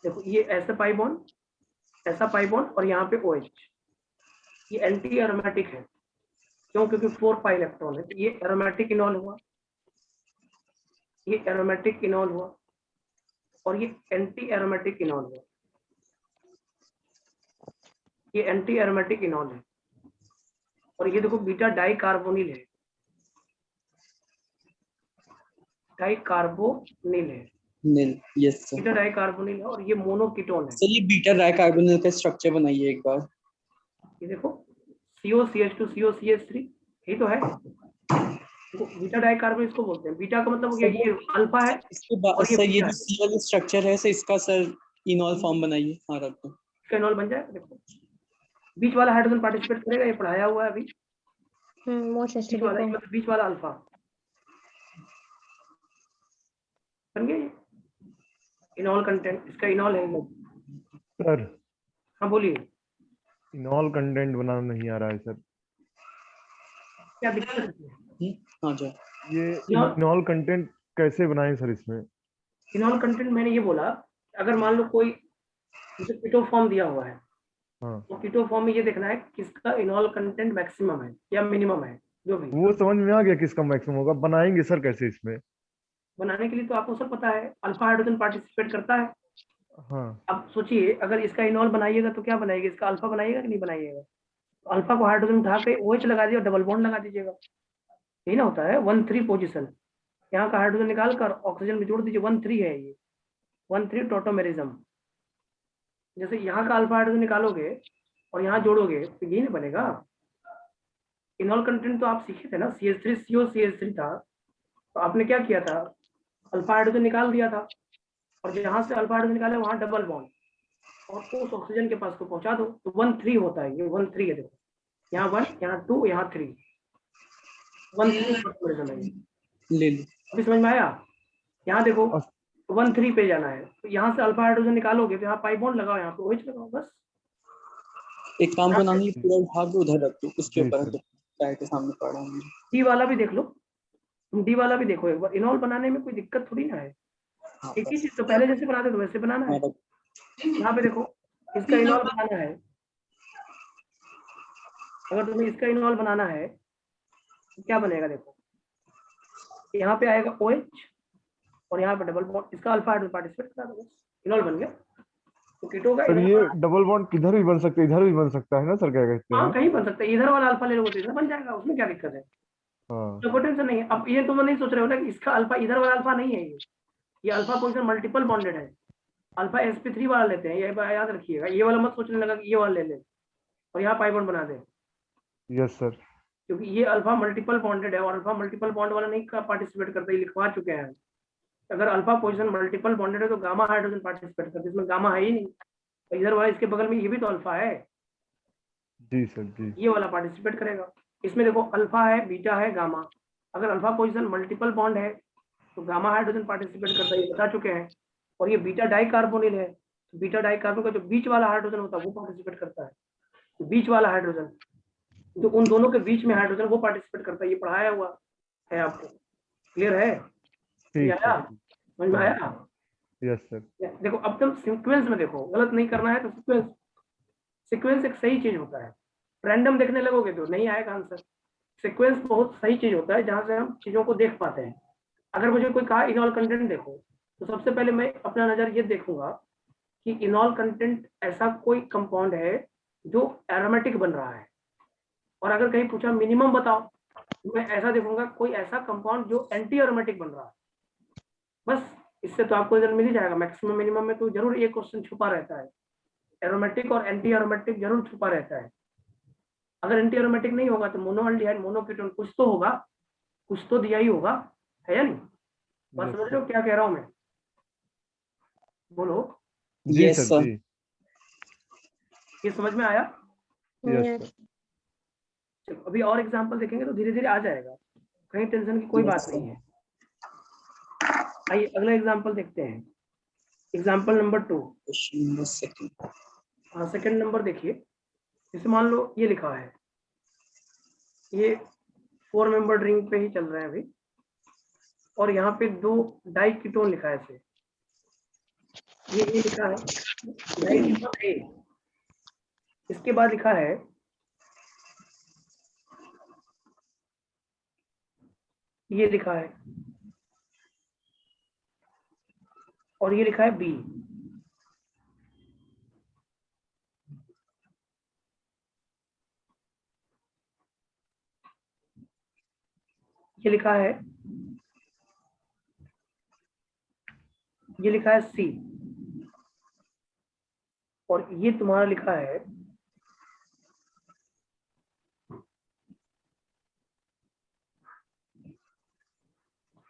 देखो ये ऐसा पाई बॉन्ड, ऐसा पाई बॉन्ड, और यहाँ पे OH, ये एंटी एरोमेटिक है। क्यों? क्योंकि 4 पाई इलेक्ट्रॉन है। तो ये एरोमेटिक इनॉल हुआ, ये एरोमेटिक इनॉल हुआ, और ये एंटी एरोमेटिक इनॉल हुआ। ये एंटी एरोमेटिक इनॉल है, और ये देखो बीटा डाई कार्बोनिल है, डाई कार्बोनिल है, Neel. Yes sir. Beta die carbonyl है, और ये मोनोकीटोन है। सर ये बीटा डाइकार्बोनिल का स्ट्रक्चर बनाइए एक बार। ये देखो COCH2 COCH3, यही तो है। बीटा डाई कार्बोनिल इसको बोलते हैं। बीटा का मतलब ये अल्फा है, इसके बाद और ये सर ये बीटा जो है। सी वाला स्ट्रक्चर है सर इसका सर इनॉल फॉर्म बनाइए। हाँ रख दो। इसका इनॉल बन जाएगा। देखो बीच वाला हाइड्रोजन पार्टिसिपेट करेगा, ये पढ़ाया हुआ है अभी। Most बीच acidic वाला form. मतलब बीच वाला अल्फा, बन गया ये इनॉल कंटेंट, इसका इनॉल है ये। सर हाँ बोलिए, इनॉल कंटेंट बनाना नहीं आ रहा है सर। क्या दिक्कत है इसमें? हाँ जी ये इनॉल इनॉल कंटेंट कैसे बनाएं सर इसमें? इनॉल कंटेंट मैंने ये बोला, अगर मान लो कोई जैसे कीटो फॉर्म दिया हुआ है, हाँ, तो कीटो फॉर्म में ये देखना है किसका इनॉल कंटेंट मैक्सिमम है या मिनिमम है, जो भी। वो समझ में आ गया किसका मैक्सिमम होगा, बनाएंगे सर कैसे इसमें? बनाने के लिए तो आपको सब पता है, अल्फा हाइड्रोजन पार्टिसिपेट करता है। हाँ अब सोचिए, अगर इसका इनॉल बनाइएगा तो क्या बनाएगा, इसका अल्फा बनाइएगा कि नहीं बनाइएगा? तो अल्फा को हाइड्रोजन उठा के OH लगा दिया, डबल बॉन्ड लगा दीजिएगा, यही ना होता है 1,3 पोजीशन। यहाँ का हाइड्रोजन निकाल कर ऑक्सीजन में जोड़ दीजिए, 1,3 है ये, 1,3 टोटोमेरिज्म। जैसे यहाँ का अल्फा हाइड्रोजन निकालोगे और यहाँ जोड़ोगे तो यही ना बनेगा। इनॉल कंटेंट तो आप सीखे थे ना, CH3CO CH3 था, तो आपने क्या किया था, अल्फा हाइड्रोजन निकाल दिया था, और जहाँ से अल्फा हाइड्रोजन निकाले वहाँ डबल बॉन्ड और उस ऑक्सीजन के पास को पहुंचा दो, तो 1,3 होता है, ये 1,3 है। देखो यहाँ 1, यहाँ 2, यहाँ 3, 1,3 टोटोमेरिज्म है ये। ले लो। अभी समझ में आया? यहाँ देखो अस- 1,3 पे जाना है, तो यहाँ से अल्फा हाइड्रोजन निकालोगे तो यहाँ पाई बॉन्ड लगाओ, यहाँ पे OH लगाओ, बस। एक काम करना, ये पूरा उठा के उधर रख दो, उसके जी ऊपर सर। चाय के सामने पड़ा हूँ। डी वाला भी देख लो, तुम डी वाला भी देखो एक बार, इनॉल बनाने में कोई दिक्कत थोड़ी ना है, हाँ, एक ही बस। चीज तो पहले जैसे बनाते थे वैसे बनाना है। हाँ, यहाँ पे देखो, इसका इनॉल बनाना है, अगर तुम्हें इसका इनॉल बनाना है तो क्या बनेगा, देखो यहाँ पे आएगा OH और यहाँ पे डबल बॉन्ड, इसका अल्फा हाइड्रोजन पार्टिसिपेट करा दो, बस इनॉल बन गया। तो कीटो का सर इनॉल ये डबल बॉन्ड किधर भी बन सकते, इधर भी बन सकता है ना सर, क्या कहते हाँ हैं? कहीं बन सकता है, इधर वाला अल्फा ले लोगे तो इधर बन जाएगा, उसमें क्या दिक्कत है, हाँ तो कोई टेंशन नहीं है। अब ये तुम नहीं सोच रहे हो ना कि इसका अल्फा इधर वाला अल्फा नहीं है, ये अल्फा पोजीशन मल्टीपल बॉन्डेड है, अल्फा sp3 वाला लेते हैं, ये याद रखिएगा, ये वाला मत सोचने लगा कि ये वाला ले ले और यहाँ पाई बॉन्ड बना दे, यस सर। क्योंकि ये अल्फा मल्टीपल बॉन्डेड है और अल्फा मल्टीपल बॉन्ड वाला नहीं पार्टिसिपेट करता, ये लिखवा चुके हैं। अगर अल्फा पोजीशन मल्टीपल बॉन्डेड है तो गामा हाइड्रोजन पार्टिसिपेट करता है, इसमें गामा है ही नहीं, तो इधर वाला इसके बगल में ये भी तो अल्फा है, जी सर जी। ये वाला पार्टिसिपेट करेगा। इसमें देखो अल्फा है, बीटा है, गामा, अगर अल्फा पोजीशन मल्टीपल बॉन्ड है तो गामा हाइड्रोजन पार्टिसिपेट करता है, ये बता चुके हैं। और ये बीटा डाइकार्बोनिल है, तो बीटा डाइकार्बोनिल का जो बीच वाला हाइड्रोजन होता है वो पार्टिसिपेट करता है, तो बीच वाला हाइड्रोजन जो उन दोनों के बीच में हाइड्रोजन वो पार्टिसिपेट करता है, ये पढ़ाया हुआ है आपको, क्लियर है? ठीक आया सर। समझ में आया? Yes sir. देखो अब तुम सीक्वेंस में देखो, गलत नहीं करना है तो सीक्वेंस एक सही चीज होता है, रैंडम देखने लगोगे तो नहीं आएगा आंसर। सीक्वेंस बहुत सही चीज होता है जहां से हम चीजों को देख पाते हैं। अगर मुझे कोई कहा इनॉल कंटेंट देखो, तो सबसे पहले मैं अपना नजर ये देखूंगा कि इनॉल कंटेंट ऐसा कोई कंपाउंड है जो एरोमेटिक बन रहा है, और अगर कहीं पूछा मिनिमम बताओ, मैं ऐसा देखूंगा कोई ऐसा कंपाउंड जो एंटी एरोमेटिक बन रहा है, बस। इससे तो आपको रिजल्ट मिल ही जाएगा। मैक्सिमम मिनिमम में तो जरूर एक क्वेश्चन छुपा रहता है, एरोमेटिक और एंटी एरोमेटिक जरूर छुपा रहता है। अगर एंटी एरोमेटिक नहीं होगा तो मोनोअल्डिहाइड मोनोकीटोन कुछ तो होगा, कुछ तो दिया ही होगा, है या नहीं? बात Yes, समझ sir. रहे हो क्या कह रहा हूं मैं? बोलो, जी Yes, सर sir. जी। ये समझ में आया? Yes Yes. सर। चलो अभी और एग्जांपल देखेंगे तो धीरे धीरे आ जाएगा, कहीं टेंशन की कोई Yes, बात sir. नहीं है। आइए अगला एग्जांपल देखते हैं, example number 2। Question number second. हाँ सेकंड नंबर देखिए, जैसे मान लो ये लिखा है, ये 4 मेंबर रिंग पे ही चल रहे हैं अभी, और यहाँ पे 2 डाई कीटोन लिखा है ऐसे, ये लिखा है डाई कीटोन ए, इसके बाद लिखा है ये लिखा है, और ये लिखा है बी। ये लिखा है, ये लिखा है सी, और ये तुम्हारा लिखा है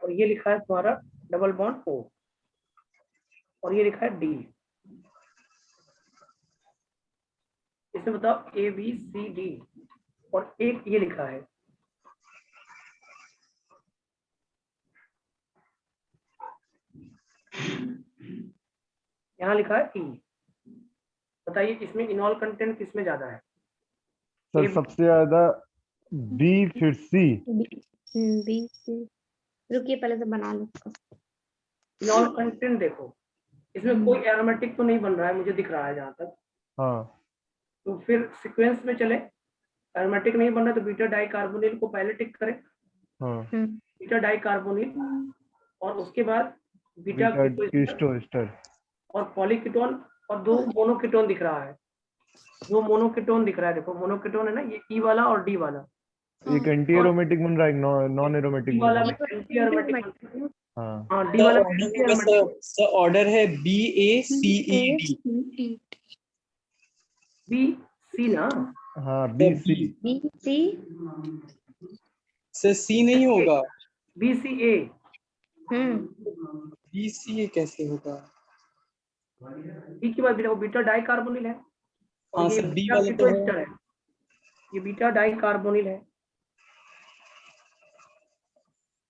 और ये लिखा है तुम्हारा डबल बॉन्ड ओ, और ये लिखा है डी। इसमें बताओ ए बी सी डी, और एक ये लिखा है, यहाँ लिखा है ई। बताइए इसमें इनॉल कंटेंट किसमें ज्यादा है? सर A- सबसे ज्यादा बी फिर सी। बी सी। रुकिए पहले से बना लो उसको। इनॉल कंटेंट देखो, इसमें कोई एरोमेटिक तो नहीं बन रहा है, मुझे दिख रहा है जहां तक। हाँ तो फिर सीक्वेंस में चले, एरोमेटिक नहीं बन रहा तो बीटा डाई कार्बोनिल को पहले टिक करें, हाँ। बीटा डाई कार्बोनिल, और उसके बाद बीटा बीटा कीटो कीटो एस्टर। और पॉलीकीटोन, और 2 मोनोकीटोन दिख रहा है, 2 मोनोकीटोन दिख रहा है। देखो मोनोकीटोन है ना, ये ई वाला और डी वाला। एक एंटी एरोमेटिक बन रहा है, एक नॉन एरोमेटिक डी बन वाला रहा में है। एंटी एरोमेटिक बनता है। हाँ हाँ, डी सर वाला में ऑर्डर एंटी होगा एरोमेटिक। सर ऑर्डर है BACED। बी सी ना, हाँ B C. B C. Sir C नहीं होगा, बी सी ए। BCA कैसे होगा? बी की बात देखो, बीटा डाई कार्बोनिल है, और हाँ ये सर B बीटा वाला कीटो तो है। एस्टर है, ये बीटा डाई कार्बोनिल है,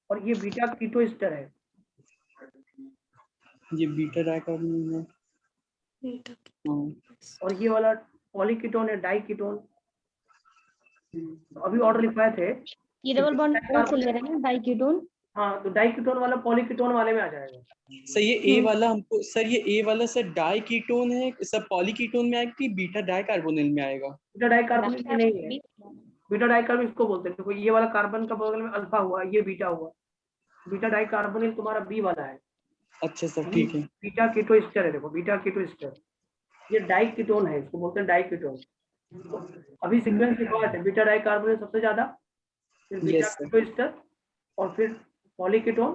और ये बीटा कीटो एस्टर है। ये बीटा डाइकार्बोनिल है। हाँ और ये वाला पॉलीकीटोन है, डाई कीटोन। अभी ऑर्डर लिखवाए थे ये डबल बॉन्ड कौन से ले कार्बोनिल। रहे हैं? डाइकीटोन। हाँ, तो डाई कीटोन वाला पॉलीकीटोन वाले में आ जाएगा। सर ये A वाला हमको, सर ये A वाला सर डाई कीटोन है, सर पॉलीकीटोन में आएगा कि बीटा डाइकार्बोनिल में आएगा? बीटा डाई कार्बोनिल में नहीं है, बीटा डाई कार्बोनिल इसको बोलते हैं। देखो ये वाला कार्बन का बगल में अल्फा हुआ, ये बीटा हुआ, बीटा डाई कार्बोनिल तुम्हारा बी वाला है। अच्छा सर ठीक है। बीटा कीटो एस्टर है, देखो बीटा कीटो एस्टर, ये डाई कीटोन है, इसको बोलते हैं डाई कीटोन। अभी सीक्वेंस लिखा है, बीटा डाई कार्बोनिल सबसे ज्यादा, फिर बीटा यस सर। कीटो एस्टर, और फिर पॉलीकीटोन,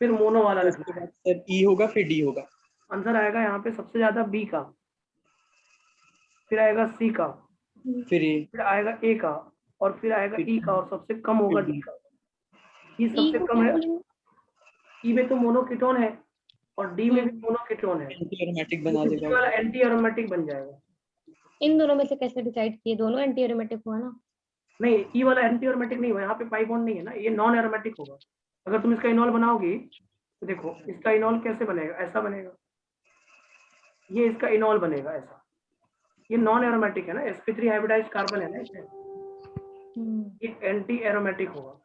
फिर मोनो वाला उसके रखना है। बाद सर E होगा फिर D होगा। आंसर आएगा यहाँ पे सबसे ज्यादा बी का, फिर आएगा सी का, फिर A, फिर आएगा ए का, और फिर आएगा फिर ई का, और सबसे कम होगा फिर डी D। का। ई सबसे कम है, ई में तो मोनोकीटोन है, और डी में भी मोनोकीटोन है, एंटी एरोमेटिक बना डी देगा। वाला एंटी एरोमेटिक बन जाएगा। इन दोनों में से कैसे डिसाइड किए? दोनों एंटी एरोमेटिक हुआ ना। नहीं, ई वाला एंटी एरोमेटिक नहीं हुआ, यहाँ पे पाई बॉन्ड नहीं है ना, ये नॉन एरोमेटिक होगा। अगर तुम इसका इनॉल बनाओगी तो देखो इसका इनॉल कैसे बनेगा, ऐसा बनेगा, ये इसका इनॉल बनेगा ऐसा। ये नॉन एरोमेटिक है ना, sp3 हाइब्रिडाइज्ड कार्बन है ना इसमें, ये एंटी एरोमेटिक होगा।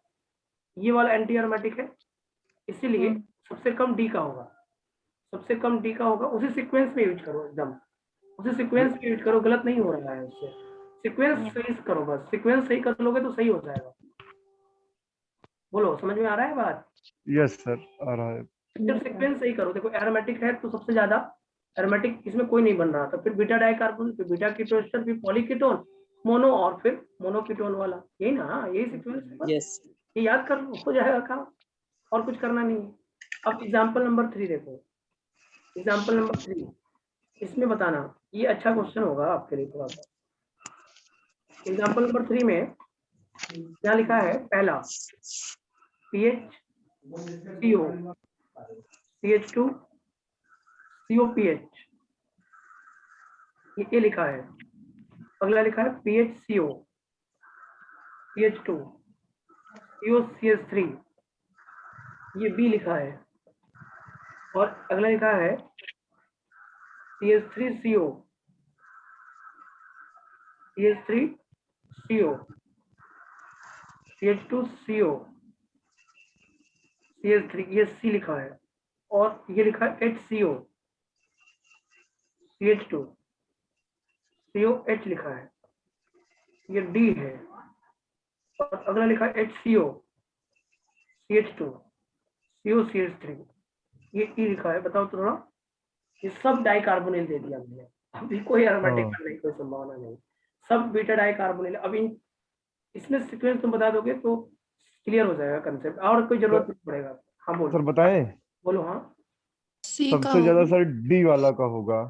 ये वाला एंटी एरोमेटिक है, इसीलिए सबसे कम डी का होगा, सबसे कम डी का होगा। उसी सीक्वेंस में यूज करो, एकदम उसी सीक्वेंस में यूज करो, गलत नहीं हो रहा है उससे। सीक्वेंस सही करो, बस सीक्वेंस सही कर लोगे तो सही हो जाएगा। बोलो, समझ में आ रहा है बात? यस सर आ रहा है। सिर्फ सीक्वेंस सही करो। देखो एरोमेटिक है तो सबसे ज्यादा एरोमेटिक इसमें कोई नहीं बन रहा था, फिर बीटा डाइकार्बोनिल, फिर बीटा कीटो एस्टर, फिर पॉलीकीटोन, मोनो, और फिर मोनोकीटोन वाला। यही ना, यही सीक्वेंस है, यस ये याद कर लो, हो जाएगा काम, और कुछ करना नहीं है। अब एग्जाम्पल नंबर 3 देखो, एग्जाम्पल नंबर 3, इसमें बताना, ये अच्छा क्वेश्चन होगा आपके लिए थोड़ा सा। एग्जाम्पल नंबर 3 में क्या लिखा है? पहला पीएच CO, CH2 COPH, ये लिखा है। अगला लिखा है PHCO, CH2 COCH3, ये B लिखा है। और अगला लिखा है CH3CO, CH3CO, CH2CO, CH3, ये C लिखा है। और ये लिखा है HCO, CH2 COH लिखा है, ये D है। और अगला लिखा है HCO, CH2 COCH3, ये E लिखा है। बताओ तो थोड़ा, ये सब डाइकार्बोनिल दे दिया हमने, अभी कोई एरोमेटिक हाँ। करने की कोई संभावना नहीं, सब बीटा डाइकार्बोनिल। अब इसमें सीक्वेंस तुम बता दोगे तो क्लियर हो जाएगा कंसेप्ट, और कोई जरूरत नहीं पड़ेगा। हाँ सर बोलो, बताएं। बोलो। हाँ, सबसे ज्यादा सर डी वाला का होगा।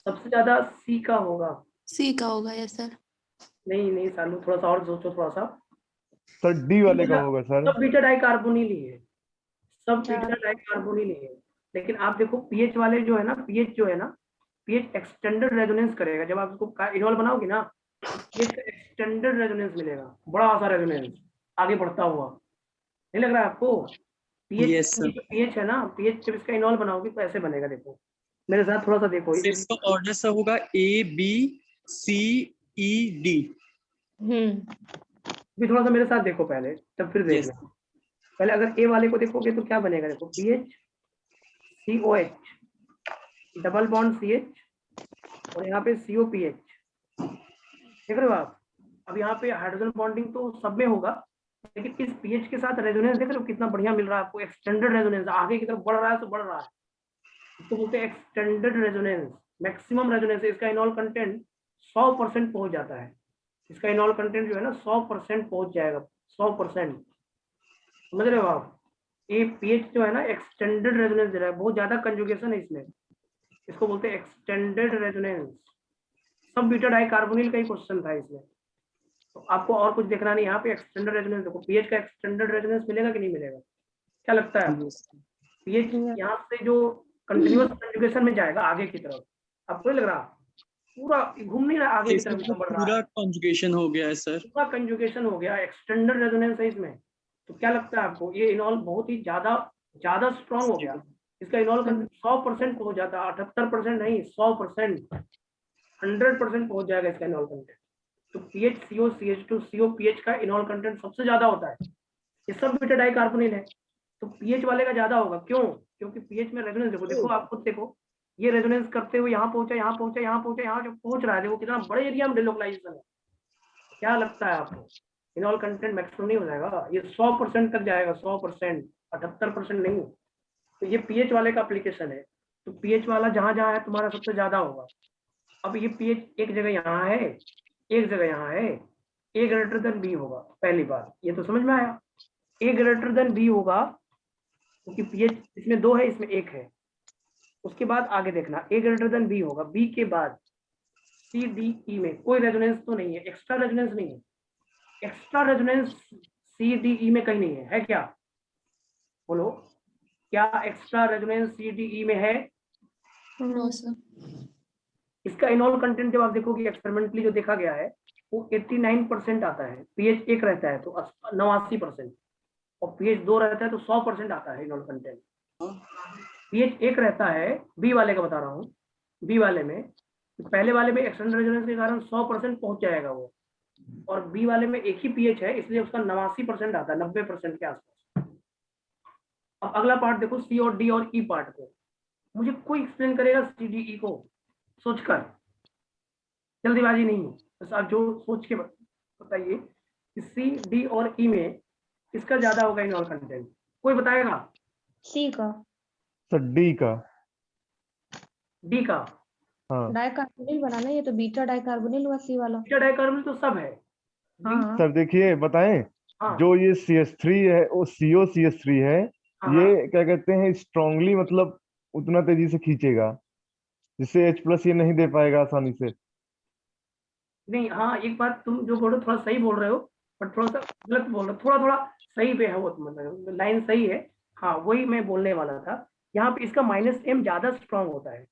सबसे ज्यादा C का होगा। सी का होगा यस सर। नहीं नहीं सालू, थोड़ा सा और सोचो, थोड़ा सा। सर डी वाले का होगा सर। सब बीटा डाइकार्बोनिल ही है, सब बीटा डाइकार्बोनिल ही है। लेकिन आप देखो पीएच वाले जो है ना, पीएच जो है ना, पीएच एक्सटेंडेड रेजोनेंस करेगा। जब आप इसको इनॉल बनाओगे ना, पीएच का एक्सटेंडेड रेजोनेंस मिलेगा, बड़ा सा रेजोनेंस आगे बढ़ता हुआ। नहीं लग रहा है आपको? Yes, sir. पीएच है ना, पीएच जब इसका इनॉल बनाओगे तो ऐसे बनेगा, देखो मेरे साथ थोड़ा सा देखो। फिर इसका ऑर्डर सर होगा ABCED। भी थोड़ा सा मेरे साथ देखो पहले, तब फिर Yes. देखना। पहले अगर ए वाले को देखोगे तो क्या बनेगा, देखो pH COH, double bond CH और यहाँ पे COPH, देख रहे हो आप। अब यहाँ पे हाइड्रोजन बॉन्डिंग तो सब में होगा, लेकिन इस पीएच के साथ रेजोनेंस देख रहे हो कितना बढ़िया मिल रहा है आपको, एक्सटेंडेड रेजोनेंस, आगे की तरफ बढ़ रहा है तो बढ़ रहा है, इसको बोलते हैं एक्सटेंडेड रेजोनेंस। मैक्सिमम रेजोनेंस, इसका इनॉल कंटेंट 100% पहुंच जाता है, इसका इनॉल कंटेंट जो है ना 100% पहुंच जाएगा, 100%, समझ रहे हो आप। ये पीएच जो है ना एक्सटेंडेड रेजोनेंस दे रहा है, बहुत ज्यादा कंजुगेशन है इसमें, इसको बोलते हैं एक्सटेंडेड रेजोनेंस। सब बीटा डाइकार्बोनिल का ही क्वेश्चन था इसमें, तो आपको और कुछ देखना नहीं। यहाँ पे एक्सटेंडेड रेजोनेंस देखो, पीएच का एक्सटेंडेड रेजोनेंस मिलेगा कि नहीं मिलेगा, क्या लगता है आपको? पीएच यहाँ से जो कंटिन्यूअस कंजुगेशन में जाएगा आगे की तरफ, आपको नहीं लग रहा पूरा घूम नहीं रहा, आगे की तरफ इसमें बढ़ रहा है, पूरा कॉन्जुगेशन हो गया है सर। पूरा कंजुगेशन हो गया, एक्सटेंडेड रेजोनेंस है इसमें। तो क्या लगता है आपको, ये इनॉल बहुत ही ज्यादा स्ट्रांग हो गया, इसका इनॉल 100% पहुंच जाता, 78% नहीं 100%, 100% पहुंच जाएगा इसका इनॉल कंटेंट। तो पीएच CO CH2 COPH का इनॉल कंटेंट सबसे ज्यादा होता है, ये सब बीटा डाइकार्बोनिल है, तो पीएच वाले का ज्यादा होगा। क्यों? क्योंकि पीएच में रेजोनेंस देखो आप खुद देखो, ये रेजोनेंस करते हुए यहाँ पहुंचा, यहाँ पहुंचा, यहाँ पहुंचा, यहाँ जो पहुंच रहा है, देखो कितना बड़े एरिया में डिलोकलाइजेशन है। क्या लगता है आपको, इनॉल कंटेंट मैक्सिमम नहीं हो जाएगा, ये 100% तक जाएगा, 100%, 78% नहीं। तो ये पीएच वाले का एप्लीकेशन है, तो पीएच वाला जहां जहां है तुम्हारा सबसे ज्यादा होगा। अब ये पीएच एक जगह यहाँ है, एक जगह यहाँ है, ए ग्रेटर देन बी होगा, पहली बात ये तो समझ में आया, ए ग्रेटर देन बी होगा, क्योंकि पीएच इसमें 2 है, इसमें 1 है। उसके बाद आगे देखना, ए ग्रेटर देन बी होगा, बी के बाद CDE में कोई रेजोनेंस तो नहीं है, एक्स्ट्रा रेजोनेंस नहीं है, एक्स्ट्रा रेजोनेंस CDE में कहीं नहीं है क्या? बोलो, क्या एक्स्ट्रा रेजोनेंस CDE में है? No sir. इसका इनॉल कंटेंट जब आप देखोगे एक्सपेरिमेंटली जो देखा गया है वो 89% आता है, पीएच 1 रहता है तो 89%, और पीएच 2 रहता है तो 100% आता है इनॉल कंटेंट। पीएच 1 रहता है, बी वाले का बता रहा हूँ, बी वाले में पहले वाले में एक्सटेंडेड रेजोनेंस के कारण 100% पहुंच जाएगा वो, और बी वाले में एक ही पीएच है इसलिए उसका 89% आता है, 90% के आसपास। अब अगला पार्ट देखो, सी और डी और ई पार्ट को, मुझे कोई एक्सप्लेन करेगा CDE को सोचकर, जल्दीबाजी नहीं, बस आप जो सोच के बताइए कि C, D और E में किसका ज्यादा होगा इनॉल कंटेंट, कोई बताएगा? सी का। सर डी का। डी का? हाँ डाइकार्बोनिल बनाना, ये तो बीटा डाइकार्बोनिल हुआ सी वाला। बीटा डाइकार्बोनिल तो सब है। हाँ सर देखिए बताएं, हाँ जो ये CH3 है वो COCH3 है, हाँ, ये क्या कहते हैं स्ट्रांगली, मतलब उतना तेजी से खींचेगा जिससे H+ ये नहीं दे पाएगा आसानी से। नहीं हाँ, एक बात तुम जो बोल रहे हो थोड़ा सही बोल रहे हो, पर थोड़ा सा गलत बोल रहे हो, थोड़ा थोड़ा सही पे है वो, मतलब लाइन सही है, हाँ वही मैं बोलने वाला था। यहाँ पे इसका -M ज्यादा स्ट्रांग होता है,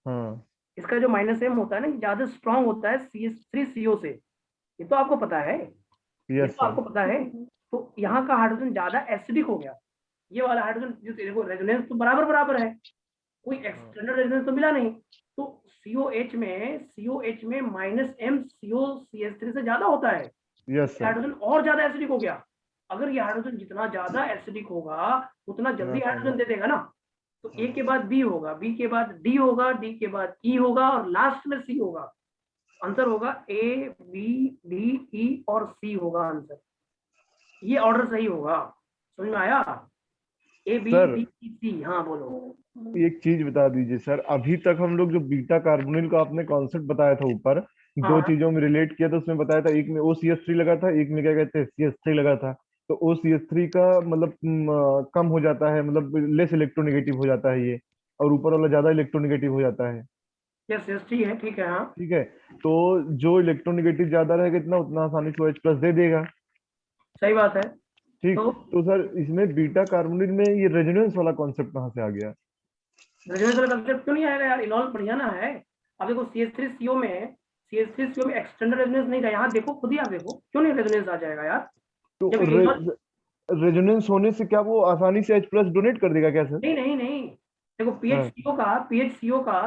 हाँ इसका जो -M होता है ना ज्यादा स्ट्रांग होता है CH3CO से, ये तो आपको पता है, ये यस तो सर। आपको पता है। तो यहाँ का हाइड्रोजन ज्यादा एसिडिक हो गया, ये वाला हाइड्रोजन जो देखो रेजोनेंस तो बराबर है, कोई एक्सटर्नल रेजोनेंस तो मिला नहीं, तो COH में -M COCH3 से ज्यादा होता है, यस सर। हाइड्रोजन और ज्यादा एसिडिक हो गया। अगर ये हाइड्रोजन जितना ज्यादा एसिडिक होगा उतना जल्दी हाइड्रोजन दे देगा ना, तो ए के बाद बी होगा, बी के बाद डी होगा, डी के बाद ई होगा और लास्ट में सी होगा। आंसर होगा A B D E और C होगा आंसर, ये ऑर्डर सही होगा, समझ में आया? A B sir D E C, हाँ बोलो। एक चीज बता दीजिए सर, अभी तक हम लोग जो बीटा कार्बोनिल का आपने कॉन्सेप्ट बताया था ऊपर, दो हाँ चीजों में रिलेट किया था, उसमें बताया था एक में OCH3 लगा था, एक में क्या कहते हैं CH3 लगा था। तो OCH3 का मतलब कम हो जाता है, मतलब लेस इलेक्ट्रोनेगेटिव हो जाता है ये, और ऊपर वाला ज्यादा इलेक्ट्रोनेगेटिव हो जाता है। यस ठीक है, ठीक है, हाँ ठीक है, तो जो इलेक्ट्रोनेगेटिव ज्यादा रहेगा इतना उतना आसानी से H+ दे देगा। सही बात है। ठीक, तो तो सर इसमें बीटा कार्बोनिल में ये रेजोनेंस वाला कॉन्सेप्ट कहाँ से आ गया? रेजोनेंस वाला कंसेप्ट क्यों नहीं आएगा यार, इनॉल बढ़िया ना है। अब देखो CH3CO में एक्सटेंडेड रेजोनेंस नहीं था, यहाँ देखो खुद ही, आप देखो क्यों नहीं रेजोनेंस आ जाएगा यार, तो जब इनॉल रेजोनेंस होने से क्या वो आसानी से H+ डोनेट कर देगा क्या सर? नहीं नहीं नहीं, देखो हाँ पीएचसीओ का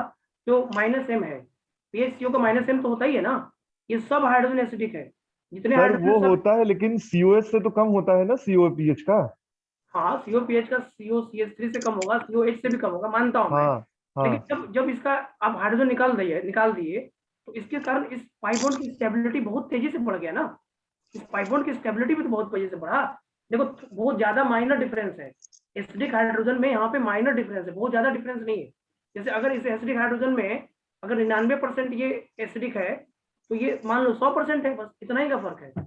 जो -M है, पीएचसीओ का -M तो होता ही है ना, ये सब हाइड्रोजन एसिडिक है, जितने सर हाइड्रोजन वो सब। होता है, लेकिन COH से तो कम होता है ना, COPH का। हाँ, COPH का COCH3 से कम होगा, COH से भी कम होगा, मानता हूँ मैं। हाँ लेकिन हाँ। जब जब इसका आप हाइड्रोजन निकाल दिए, तो इसके कारण इस पाई बॉन्ड की स्टेबिलिटी बहुत तेजी से बढ़ गया ना, इस पाई बॉन्ड की स्टेबिलिटी भी तो बहुत तेजी से बढ़ा। देखो बहुत ज्यादा माइनर डिफरेंस है एसिडिक हाइड्रोजन में, यहाँ पे माइनर डिफरेंस है, बहुत ज्यादा डिफरेंस नहीं है। जैसे अगर इस एसिडिक हाइड्रोजन में अगर 99% ये एसिडिक है, तो ये मान लो 100% है, बस इतना ही का फर्क है।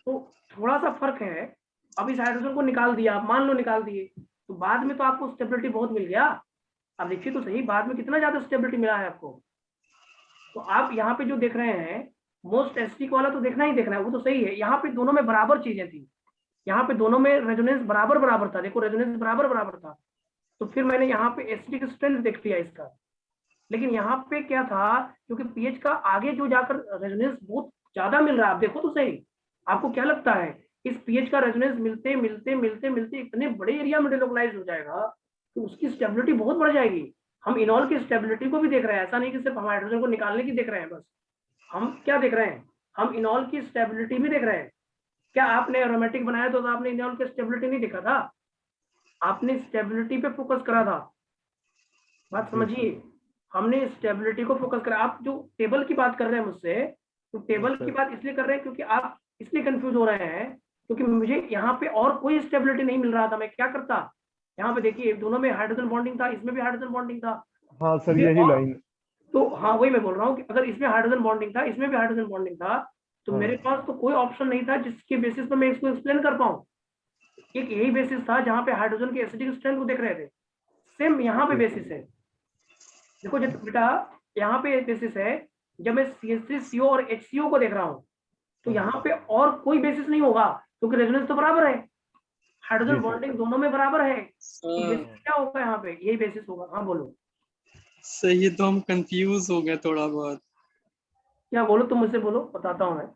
तो थोड़ा सा फर्क है। अब इस हाइड्रोजन को निकाल दिया, आप मान लो निकाल दिए, तो बाद में तो आपको स्टेबिलिटी बहुत मिल गया। आप देखिए तो सही, बाद में कितना ज्यादा स्टेबिलिटी मिला है आपको। तो आप यहाँ पे जो देख रहे हैं मोस्ट एसिडिक वाला तो देखना ही देखना है, वो तो सही है। यहाँ पे दोनों में बराबर चीजें थी, यहाँ पे दोनों में रेजोनेंस बराबर बराबर था, देखो रेजोनेंस बराबर बराबर था। तो फिर मैंने यहाँ पे एसिडिक स्ट्रेंथ देख लिया इसका। लेकिन यहाँ पे क्या था, क्योंकि पीएच का आगे जो जाकर रेजोनेंस बहुत ज्यादा मिल रहा है, आप देखो तो सही। आपको क्या लगता है इस पीएच का रेजोनेंस मिलते मिलते मिलते मिलते इतने बड़े एरिया में डिलोकलाइज हो जाएगा कि उसकी स्टेबिलिटी बहुत बढ़ जाएगी। हम इनॉल की स्टेबिलिटी को भी देख रहे हैं, ऐसा नहीं कि सिर्फ हम हाइड्रोजन को निकालने की देख रहे हैं बस। हम क्या देख रहे हैं, हम इनॉल की स्टेबिलिटी भी देख रहे हैं। क्या आपने एरोमेटिक बनाया तो आपने इनॉल की स्टेबिलिटी नहीं देखा था, आपने स्टेबिलिटी पे फोकस करा था। बात जी समझिए, हमने स्टेबिलिटी को फोकस करा। आप जो टेबल की बात कर रहे हैं मुझसे, तो टेबल की सर। बात इसलिए कर रहे हैं क्योंकि आप इसलिए कंफ्यूज हो रहे हैं, क्योंकि मुझे यहाँ पे और कोई स्टेबिलिटी नहीं मिल रहा था। मैं क्या करता, यहाँ पे देखिए दोनों में हाइड्रोजन बॉन्डिंग था, इसमें भी हाइड्रोजन बॉन्डिंग था। हाँ सर, मुझे यही और, लाइन। तो हाँ वही मैं बोल रहा हूँ कि अगर इसमें हाइड्रोजन बॉन्डिंग था, इसमें भी हाइड्रोजन बॉन्डिंग था, तो मेरे हाँ पास तो कोई ऑप्शन नहीं था जिसके बेसिस पर मैं इसको एक्सप्लेन कर पाऊँ। एक यही बेसिस था जहाँ पे हाइड्रोजन की एसिडिक स्ट्रेंथ को देख रहे थे। सेम यहाँ पे जी बेसिस है। देखो जब बेटा यहाँ पे बेसिस है, जब मैं CH3CO और HCO को देख रहा हूँ, तो हाँ। यहाँ पे और कोई बेसिस नहीं होगा, क्योंकि रेजोनेंस तो बराबर है, जी हाइड्रोजन सर। बॉन्डिंग दोनों में बराबर है। तो सर बेसिस क्या होगा यहाँ पे, यही बेसिस होगा। हाँ बोलो, ये तो हम कंफ्यूज हो गए थोड़ा बहुत। क्या बोलो, तुम मुझसे बोलो, बताता हूँ मैं।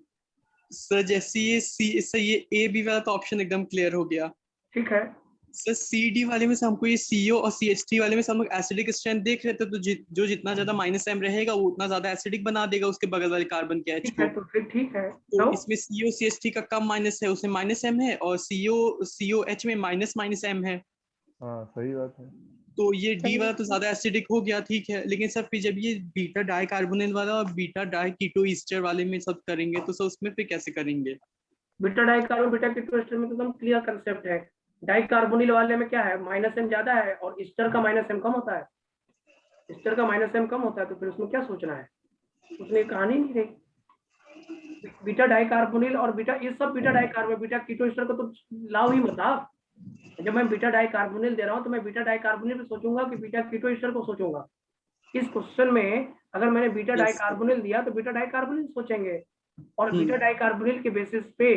सर जैसे ये सर ये ए बी वाला तो ऑप्शन एकदम क्लियर हो गया। ठीक है, सर सी डी वाले में से हमको ये सीओ और CH3 वाले में से हम लोग एसिडिक स्ट्रेंथ देख रहे थे, तो जो जितना ज्यादा -M रहेगा वो उतना ज्यादा एसिडिक बना देगा उसके बगल वाले कार्बन के H ठीक को। है, तो फिर ठीक है। तो तो इसमें CO CH3 का कम माइनस है, उसमें -M है, और COH में -M है। हाँ सही बात है। तो ये डी सही वाला है। तो ज्यादा एसिडिक हो गया, ठीक है। लेकिन सर फिर जब ये बीटा डाइकार्बोनिल वाला और बीटा डाई कीटो ईस्टर वाले में सब करेंगे, तो सर उसमें फिर कैसे करेंगे? बीटा डाइकार्बोन बीटा कीटो एस्टर में तो एकदम क्लियर कंसेप्ट है। डाइकार्बोनिल वाले में क्या है, -M ज्यादा है और ईस्टर का -M कम होता है। ईस्टर का -M कम होता है, तो फिर उसमें क्या सोचना है, उसने कहानी नहीं रही। बीटा डाइकार्बोनिल और बीटा, ये सब beta dicarbonyl, beta keto ester को तो लाओ ही मत आप। जब मैं बीटा डाइकार्बोनिल दे रहा हूँ तो मैं बीटा डाइकार्बोनिल पे सोचूंगा कि बीटा कीटो एस्टर को सोचूंगा। इस क्वेश्चन में अगर मैंने बीटा यस सर। डाइकार्बोनिल दिया तो बीटा डाइकार्बोनिल सोचेंगे। और बीटा हम्म। डाइकार्बोनिल के बेसिस पे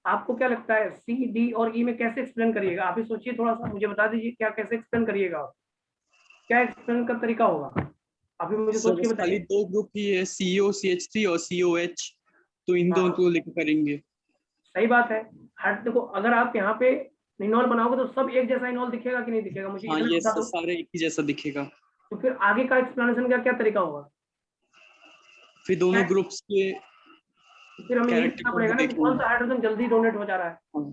आपको क्या लगता है सी डी और ई में कैसे एक्सप्लेन करिएगा, आप ही सोचिए, थोड़ा सा मुझे बता दीजिए क्या कैसे एक्सप्लेन करिएगा आप? क्या एक्सप्लेन का तरीका होगा, अभी मुझे सर सोच के बस खाली बताइए। दो ग्रुप ही है, CO CH3 और COH, तो इन दोनों हाँ को लेकर करेंगे। सही बात है। हर देखो अगर आप यहाँ पे इनॉल बनाओगे तो सब एक जैसा इनॉल दिखेगा कि नहीं दिखेगा, मुझे हाँ इतना ये बता सर दो। सारे एक ही जैसा दिखेगा। तो फिर आगे का एक्सप्लेनेशन का क्या तरीका होगा? फिर क्या दोनों है? ग्रुप्स के तो फिर हमें यही देखना कैरेक्टर को पड़ेगा ना कि कौन देखेंगे। सा हाइड्रोजन जल्दी डोनेट हो जा रहा है। हाँ।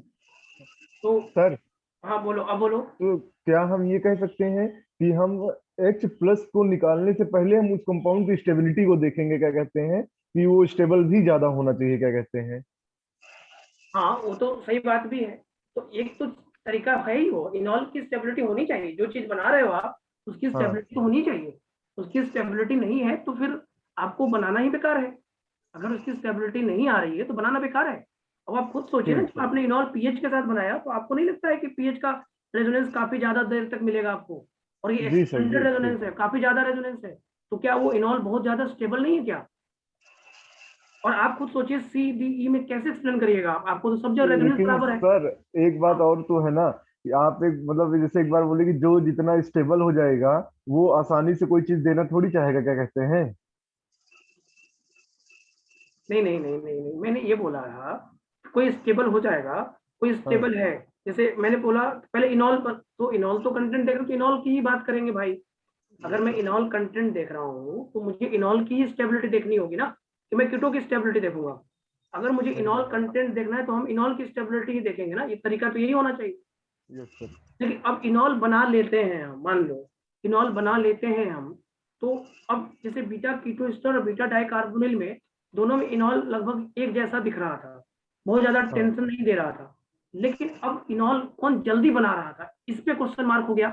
तो सर, हाँ बोलो, अब बोलो। तो क्या हम ये कह सकते हैं कि हम H+ को निकालने से पहले हम उस कंपाउंड की स्टेबिलिटी को देखेंगे, क्या कहते हैं कि वो स्टेबल भी ज्यादा होना चाहिए, क्या कहते हैं? हाँ वो तो सही बात भी है। तो एक तो तरीका है ही, वो इनॉल की स्टेबिलिटी होनी चाहिए, जो चीज बना रहे हो आप उसकी हाँ स्टेबिलिटी होनी चाहिए। उसकी स्टेबिलिटी नहीं है तो फिर आपको बनाना ही बेकार है। अगर उसकी स्टेबिलिटी नहीं आ रही है तो बनाना बेकार है। अब आप खुद सोचिए ना, ठीक जब है। आपने इनॉल पीएच के साथ बनाया तो आपको नहीं लगता है कि पीएच का रेजोनेंस काफी ज्यादा देर तक मिलेगा आपको, और ये जी सर, एक्सटेंडेड जी ठीक रेजोनेंस है, है। काफी ज्यादा रेजोनेंस है। तो क्या वो इनॉल बहुत ज्यादा स्टेबल नहीं है क्या? और आप खुद सोचिए सी डी ई में कैसे एक्सप्लेन करिएगा आप? आपको तो सब जगह रेजोनेंस लेकिन बराबर है। सर, एक बात और तो है ना कि आप एक मतलब जैसे एक बार बोले कि जो जितना स्टेबल हो जाएगा वो आसानी से कोई चीज देना थोड़ी चाहेगा, क्या कहते हैं? नहीं नहीं नहीं नहीं नहीं, मैंने ये बोला है कोई स्टेबल हो जाएगा, कोई स्टेबल है, जैसे मैंने बोला पहले इनॉल पर, तो इनॉल तो कंटेंट देख रहा हूँ तो इनॉल की ही बात करेंगे भाई। अगर मैं इनॉल कंटेंट देख रहा हूँ तो मुझे इनॉल की ही स्टेबिलिटी देखनी होगी ना, कि मैं कीटो की स्टेबिलिटी देखूंगा। अगर मुझे इनॉल कंटेंट देखना है तो हम इनॉल की स्टेबिलिटी ही देखेंगे ना, ये तरीका तो यही होना चाहिए। Yes sir. लेकिन अब इनॉल बना लेते हैं हम, मान लो इनॉल बना लेते हैं हम, तो अब जैसे बीटा कीटो एस्टर और बीटा डाइकार्बोनिल में दोनों में इनॉल लगभग एक जैसा दिख रहा था, बहुत ज्यादा टेंशन नहीं दे रहा था। लेकिन अब इनॉल कौन जल्दी बना रहा था, इस पे क्वेश्चन मार्क हो गया।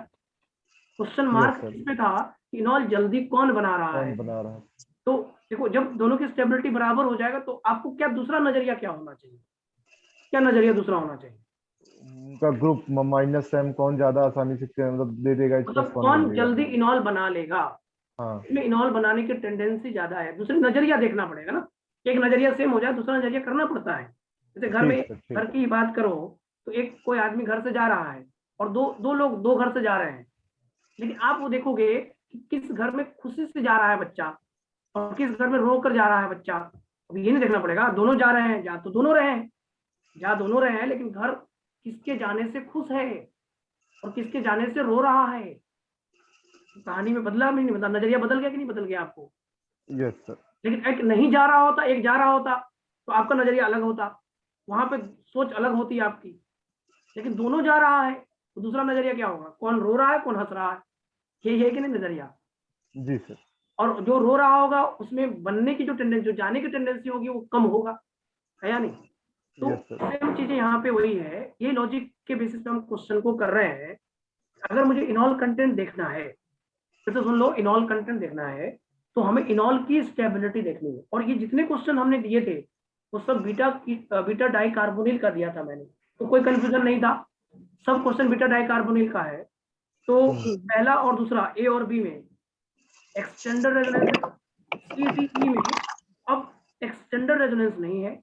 Question mark sir. इसमें था कि इनॉल जल्दी कौन बना रहा है। कौन बना रहा है? तो देखो जब दोनों की स्टेबिलिटी बराबर हो जाएगा तो आपको क्या दूसरा नजरिया क्या होना चाहिए, क्या नजरिया दूसरा होना चाहिए? उनका ग्रुप माइनस एम कौन ज्यादा आसानी से मतलब दे देगा, मतलब प्लस वन कौन कर देगा। जल्दी इनॉल बना लेगा, हाँ इसमें इनॉल बनाने की टेंडेंसी ज्यादा है। दूसरा नजरिया देखना पड़ेगा ना, एक नजरिया सेम हो जाए दूसरा नजरिया करना पड़ता है। जैसे घर में ठीक सर, ठीक। घर की बात करो तो एक कोई आदमी घर से जा रहा है और दो लोग दो घर से जा रहे हैं, लेकिन आप वो देखोगे कि किस घर में खुशी से जा रहा है बच्चा और किस घर में रो कर जा रहा है बच्चा। अब ये नहीं देखना पड़ेगा दोनों जा रहे हैं, जा तो दोनों रहे हैं, जा दोनों रहे हैं, लेकिन घर किसके जाने से खुश है और किसके जाने से रो रहा है। कहानी में बदला नहीं बदला, नजरिया बदल गया कि नहीं बदल गया आपको? Yes sir. लेकिन एक नहीं जा रहा होता, एक जा रहा होता तो आपका नजरिया अलग होता, वहां पे सोच अलग होती आपकी। लेकिन दोनों जा रहा है तो दूसरा नजरिया क्या होगा, कौन रो रहा है कौन हंस रहा है, ये है कि नहीं नजरिया। जी सर। और जो रो रहा होगा उसमें बनने की जो टेंडेंसी, जो जाने की टेंडेंसी होगी वो कम होगा, है या नहीं? तो यस सर। सेम चीजें यहाँ पे वही है, ये लॉजिक के बेसिस पे हम क्वेश्चन को कर रहे हैं। अगर मुझे इनॉल कंटेंट देखना है, फिर से सुन लो, इनॉल कंटेंट देखना है तो हमें इनॉल की स्टेबिलिटी देखनी है। और ये जितने क्वेश्चन हमने दिए थे वो सब बीटा डाइकार्बोनिल का दिया था मैंने, तो कोई कंफ्यूजन नहीं था, सब क्वेश्चन बीटा डाइकार्बोनिल का है। तो पहला और दूसरा ए और बी में एक्सटेंडर रेजोनेंस है, सीटीई में अब एक्सटेंडर रेजोनेंस नहीं है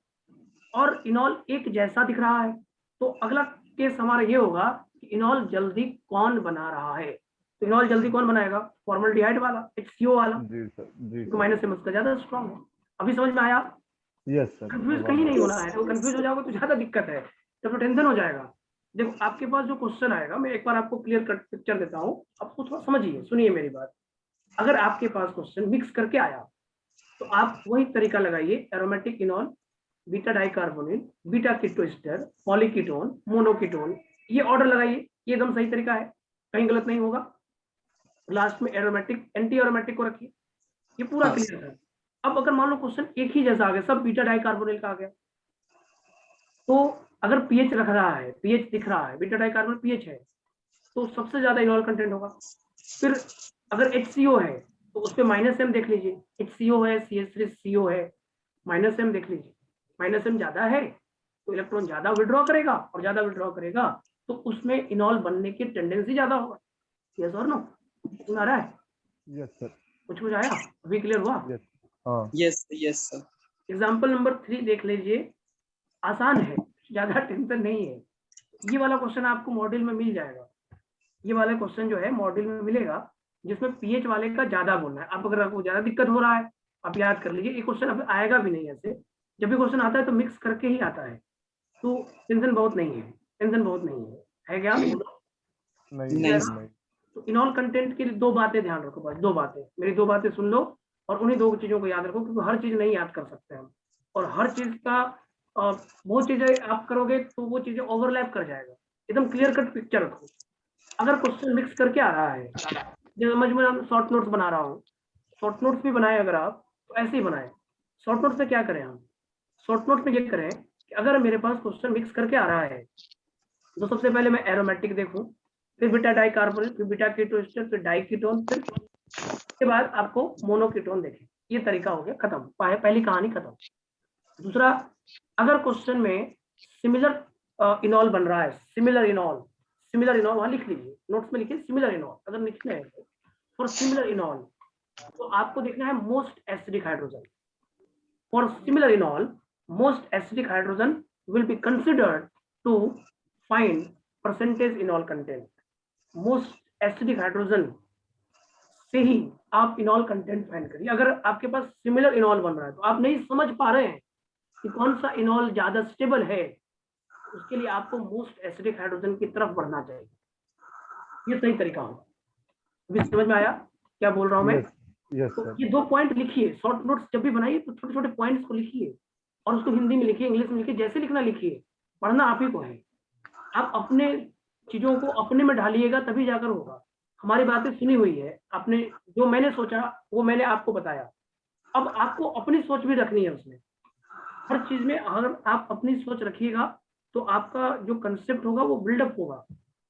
और इनॉल एक जैसा दिख रहा है। तो अगला केस हमारा ये होगा कि इनॉल जल्दी कौन बना रहा है। तो इनॉल जल्दी कौन बनाएगा, फॉर्मल्डिहाइड वाला, HCO वाला, जी सर। जी तो माइनस एम उसका ज्यादा स्ट्रॉन्ग है। अभी समझ में आया? Yes sir. कंफ्यूज कहीं नहीं होना है, तो कंफ्यूज हो जाओगे तो ज्यादा दिक्कत है, तब तो टेंशन हो जाएगा। देखो आपके पास जो क्वेश्चन आएगा, मैं एक बार आपको क्लियर कट पिक्चर देता हूँ, आपको थोड़ा समझिए, सुनिए मेरी बात। अगर आपके पास क्वेश्चन मिक्स करके आया तो आप वही तरीका लगाइए, aromatic enol, beta dicarbonyl, beta keto ester, polyketone, monoketone, ये ऑर्डर लगाइए, ये एकदम सही तरीका है, कहीं गलत नहीं होगा। लास्ट में एरोमेटिक एंटी एरोमेटिक को रखिए, ये पूरा क्लियर है। अब अगर मान लो क्वेश्चन एक ही जैसा आ गया, सब बीटा डाइकार्बोनिल का आ गया, तो अगर पीएच रख रहा है, पीएच दिख रहा है, बीटा डाइकार्बोनिल पीएच है, तो सबसे ज्यादा इनॉल कंटेंट होगा। फिर अगर HCO है तो उस पर माइनस एम देख लीजिए, HCO है, CH3CO है, माइनस एम देख लीजिए, माइनस एम ज्यादा है तो इलेक्ट्रॉन ज्यादा विड्रॉ करेगा, और ज्यादा विड्रॉ करेगा तो उसमें इनॉल बनने की टेंडेंसी ज्यादा होगा। यस और नो? समझ आ रहा है? Yes sir. कुछ आया? अभी क्लियर हुआ? हाँ। Yes yes sir. Example number 3 देख लीजिए, आसान है, ज्यादा टेंशन नहीं है। ये वाला क्वेश्चन आपको मॉड्यूल में मिल जाएगा, ये वाला क्वेश्चन जो है मॉड्यूल में मिलेगा, जिसमें पीएच वाले का ज्यादा बोलना है। आप अगर आपको ज्यादा दिक्कत हो रहा है आप याद कर लीजिए, ये क्वेश्चन अब आएगा भी नहीं ऐसे, जब भी क्वेश्चन आता है तो मिक्स करके ही आता है, तो टेंशन बहुत नहीं है, टेंशन बहुत नहीं है क्या? नहीं सर। तो इनॉल कंटेंट के लिए दो बातें ध्यान रखो, बस दो बातें, मेरी दो बातें सुन लो और उन्हीं दो चीजों को याद रखो, क्योंकि हर चीज नहीं याद कर सकते हम, और हर चीज का बहुत चीजें आप करोगे तो वो चीजें ओवरलैप कर जाएगा। एकदम क्लियर कट पिक्चर रखो। अगर क्वेश्चन मिक्स करके आ रहा है, जैसे समझ में हम शॉर्ट नोट्स बना रहा हूँ, शॉर्ट नोट्स भी बनाए अगर आप तो ऐसे ही बनाए। शॉर्ट नोट्स में क्या करें हम, शॉर्ट नोट में ये करें कि अगर मेरे पास क्वेश्चन मिक्स करके आ रहा है तो सबसे पहले मैं एरोमेटिक देखूं, फिर बीटा डाइकार्बोनिल, फिर बीटा कीटो एस्टर, फिर डाइकीटोन, फिर उसके बाद आपको मोनोकीटोन देखें। ये तरीका हो गया, खत्म, पहली कहानी खत्म। दूसरा, अगर क्वेश्चन में सिमिलर इनॉल बन रहा है, सिमिलर इनॉल वहां लिख लीजिए, नोट्स में लिखिए सिमिलर इनॉल, अगर लिखना है फॉर सिमिलर इनॉल तो आपको देखना है most acidic hydrogen. For similar enol most acidic hydrogen will be considered to find percentage enol content. Most acidic hydrogen से ही आप इनॉल कंटेंट फाइंड करिए। अगर आपके पास सिमिलर इनॉल बन रहा है तो आप नहीं समझ पा रहे हैं कि कौन सा इनॉल ज्यादा स्टेबल है, उसके लिए आपको मोस्ट एसिडिक हाइड्रोजन की तरफ बढ़ना चाहिए, ये सही तरीका होगा। अभी समझ में आया क्या बोल रहा हूँ मैं? यस तो सर। ये 2 पॉइंट लिखिए, शॉर्ट नोट्स जब भी बनाइए तो छोटे छोटे पॉइंट्स को लिखिए और उसको हिंदी में लिखिए, इंग्लिश में लिखिए, जैसे लिखना लिखिए, पढ़ना आप ही को है। आप अपने चीजों को अपने में ढालिएगा तभी जाकर होगा। हमारी बातें सुनी हुई है आपने, जो मैंने सोचा वो मैंने आपको बताया। अब आपको अपनी सोच भी रखनी है उसमें, हर चीज में अगर आप अपनी सोच रखिएगा तो आपका जो कंसेप्ट होगा वो बिल्डअप होगा,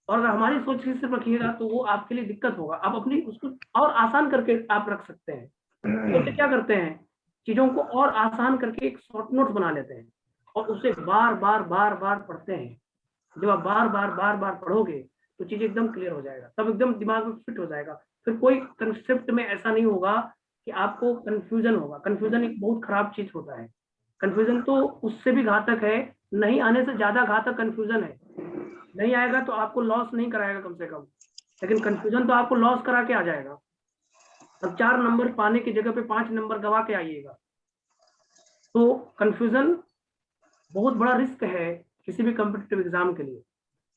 और अगर हमारी सोच ही सिर्फ रखिएगा तो वो आपके लिए दिक्कत होगा। आप अपनी उसको और आसान करके आप रख सकते हैं। तो क्या करते हैं, चीजों को और आसान करके एक शॉर्ट नोट बना लेते हैं और उसे बार बार बार बार पढ़ते हैं। जब आप बार बार बार बार पढ़ोगे तो चीज एकदम क्लियर हो जाएगा, तब एकदम दिमाग में फिट हो जाएगा। फिर कोई कंसेप्ट में ऐसा नहीं होगा कि आपको कंफ्यूजन होगा। कंफ्यूजन एक बहुत खराब चीज होता है। कंफ्यूजन तो उससे भी घातक है, नहीं आने से ज्यादा घातक कंफ्यूजन है। नहीं आएगा तो आपको लॉस नहीं कराएगा कम से कम, लेकिन कंफ्यूजन तो आपको लॉस करा के आ जाएगा। अब 4 नंबर पाने की जगह पे 5 नंबर गवा के आइएगा। तो कंफ्यूजन बहुत बड़ा रिस्क है किसी भी कॉम्पिटिटिव एग्जाम के लिए।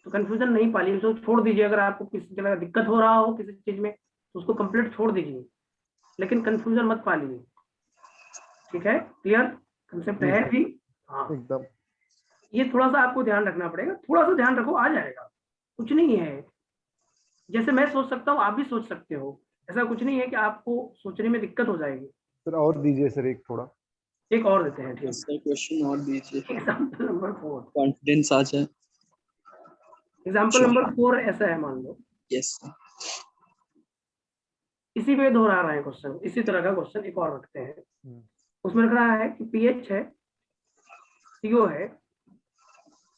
तो कंफ्यूजन नहीं पालिए, तो छोड़ दीजिए। अगर आपको किसी जगह दिक्कत हो रहा हो किसी चीज में तो उसको कंप्लीट छोड़ दीजिए, लेकिन कंफ्यूजन मत पालिए। ठीक है, क्लियर कंसेप्ट जी है सर, भी? हाँ, एकदम। ये थोड़ा सा आपको ध्यान रखना पड़ेगा, थोड़ा सा ध्यान रखो, आ जाएगा। कुछ नहीं है, जैसे मैं सोच सकता हूँ आप भी सोच सकते हो। ऐसा कुछ नहीं है कि आपको सोचने में दिक्कत हो जाएगी। सर और दीजिए सर एक थोड़ा। एक और देते हैं, ठीक। सर क्वेश्चन और दीजिए, एग्जाम्पल नंबर 4, कॉन्फिडेंस आ जाए। एग्जाम्पल नंबर 4 ऐसा है, मान लो यस इसी पे दोहरा रहे हैं क्वेश्चन, इसी तरह का क्वेश्चन एक और रखते हैं। उसमें लिख रहा है कि पीएच है, सीओ है,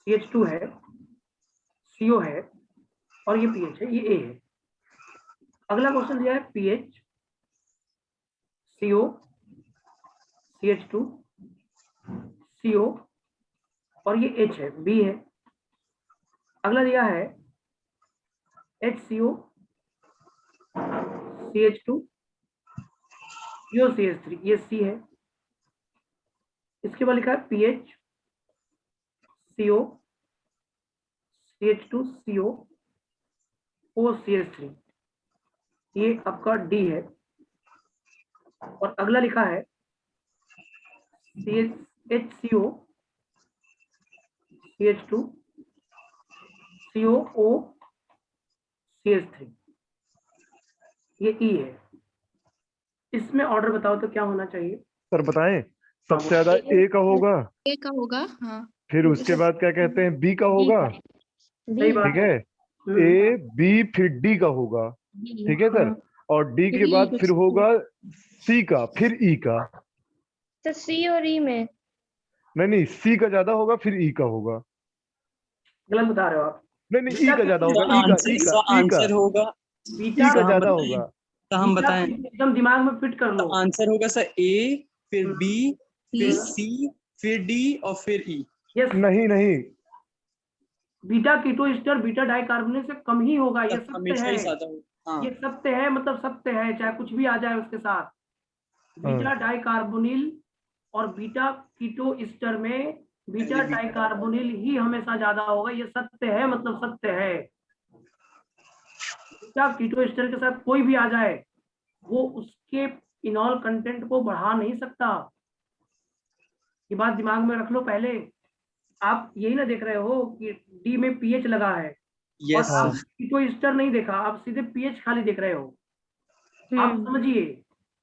CH2 है, CO है, और ये पीएच है, ये ए है। अगला क्वेश्चन दिया है पीएच, CO, CH2, CO, और ये H है, B है। अगला दिया है HCO, CH2, COCH3, ये C है। इसके बाद लिखा है pH, CO, CH2, CO, OCH3, ये आपका D है। और अगला लिखा है HCO, CH2, COO, CH3, ये E है। इसमें ऑर्डर बताओ तो क्या होना चाहिए? सर बताएं, सबसे हाँ, ज्यादा ए का होगा, ए का होगा, हाँ। फिर उसके बाद क्या कहते हैं बी का होगा, सही बात ठीक है, ए बी फिर डी का होगा, ठीक है सर, और डी के बाद फिर होगा सी का, फिर ई का। तो सी और ई में नहीं नहीं, सी का ज्यादा होगा फिर ई का होगा। गलत बता रहे हो आप। नहीं नहीं, ई का ज्यादा होगा, ई का आंसर, ई का इसका ई का आंसर होगा, बीटा ई का हम ज्यादा बताएं, होगा। तो हम बीटा बताएं। एकदम दिमाग में फिट कर लो। आंसर होगा सर ए, फिर बी, फिर हम्म। सी, फिर डी और फिर ई। यस, नहीं नहीं, बीटा कीटो एस्टर बीटा डाइकार्बोनेट से कम ही होगा, ये सत्य हमेशा है। ही ज्यादा होगा। हाँ ये सत्य है, मतलब सत्य है, चाहे कुछ भी आ जाए उसके साथ। बीटा डाइकार्बोनिल और बीटा कीटो एस्टर में बीटा डाइकार्बोनिल ही हमेशा ज्यादा होगा, ये सत्य है, मतलब सत्य है। बीटा कीटो एस्टर के साथ कोई भी आ जाए वो उसके इनॉल कंटेंट को बढ़ा नहीं सकता। ये बात दिमाग में रख लो पहले। आप यही ना देख रहे हो कि डी में पीएच लगा है और यस आप कीटो एस्टर नहीं देखा, आप सीधे पीएच खाली देख रहे हो। आप समझिए,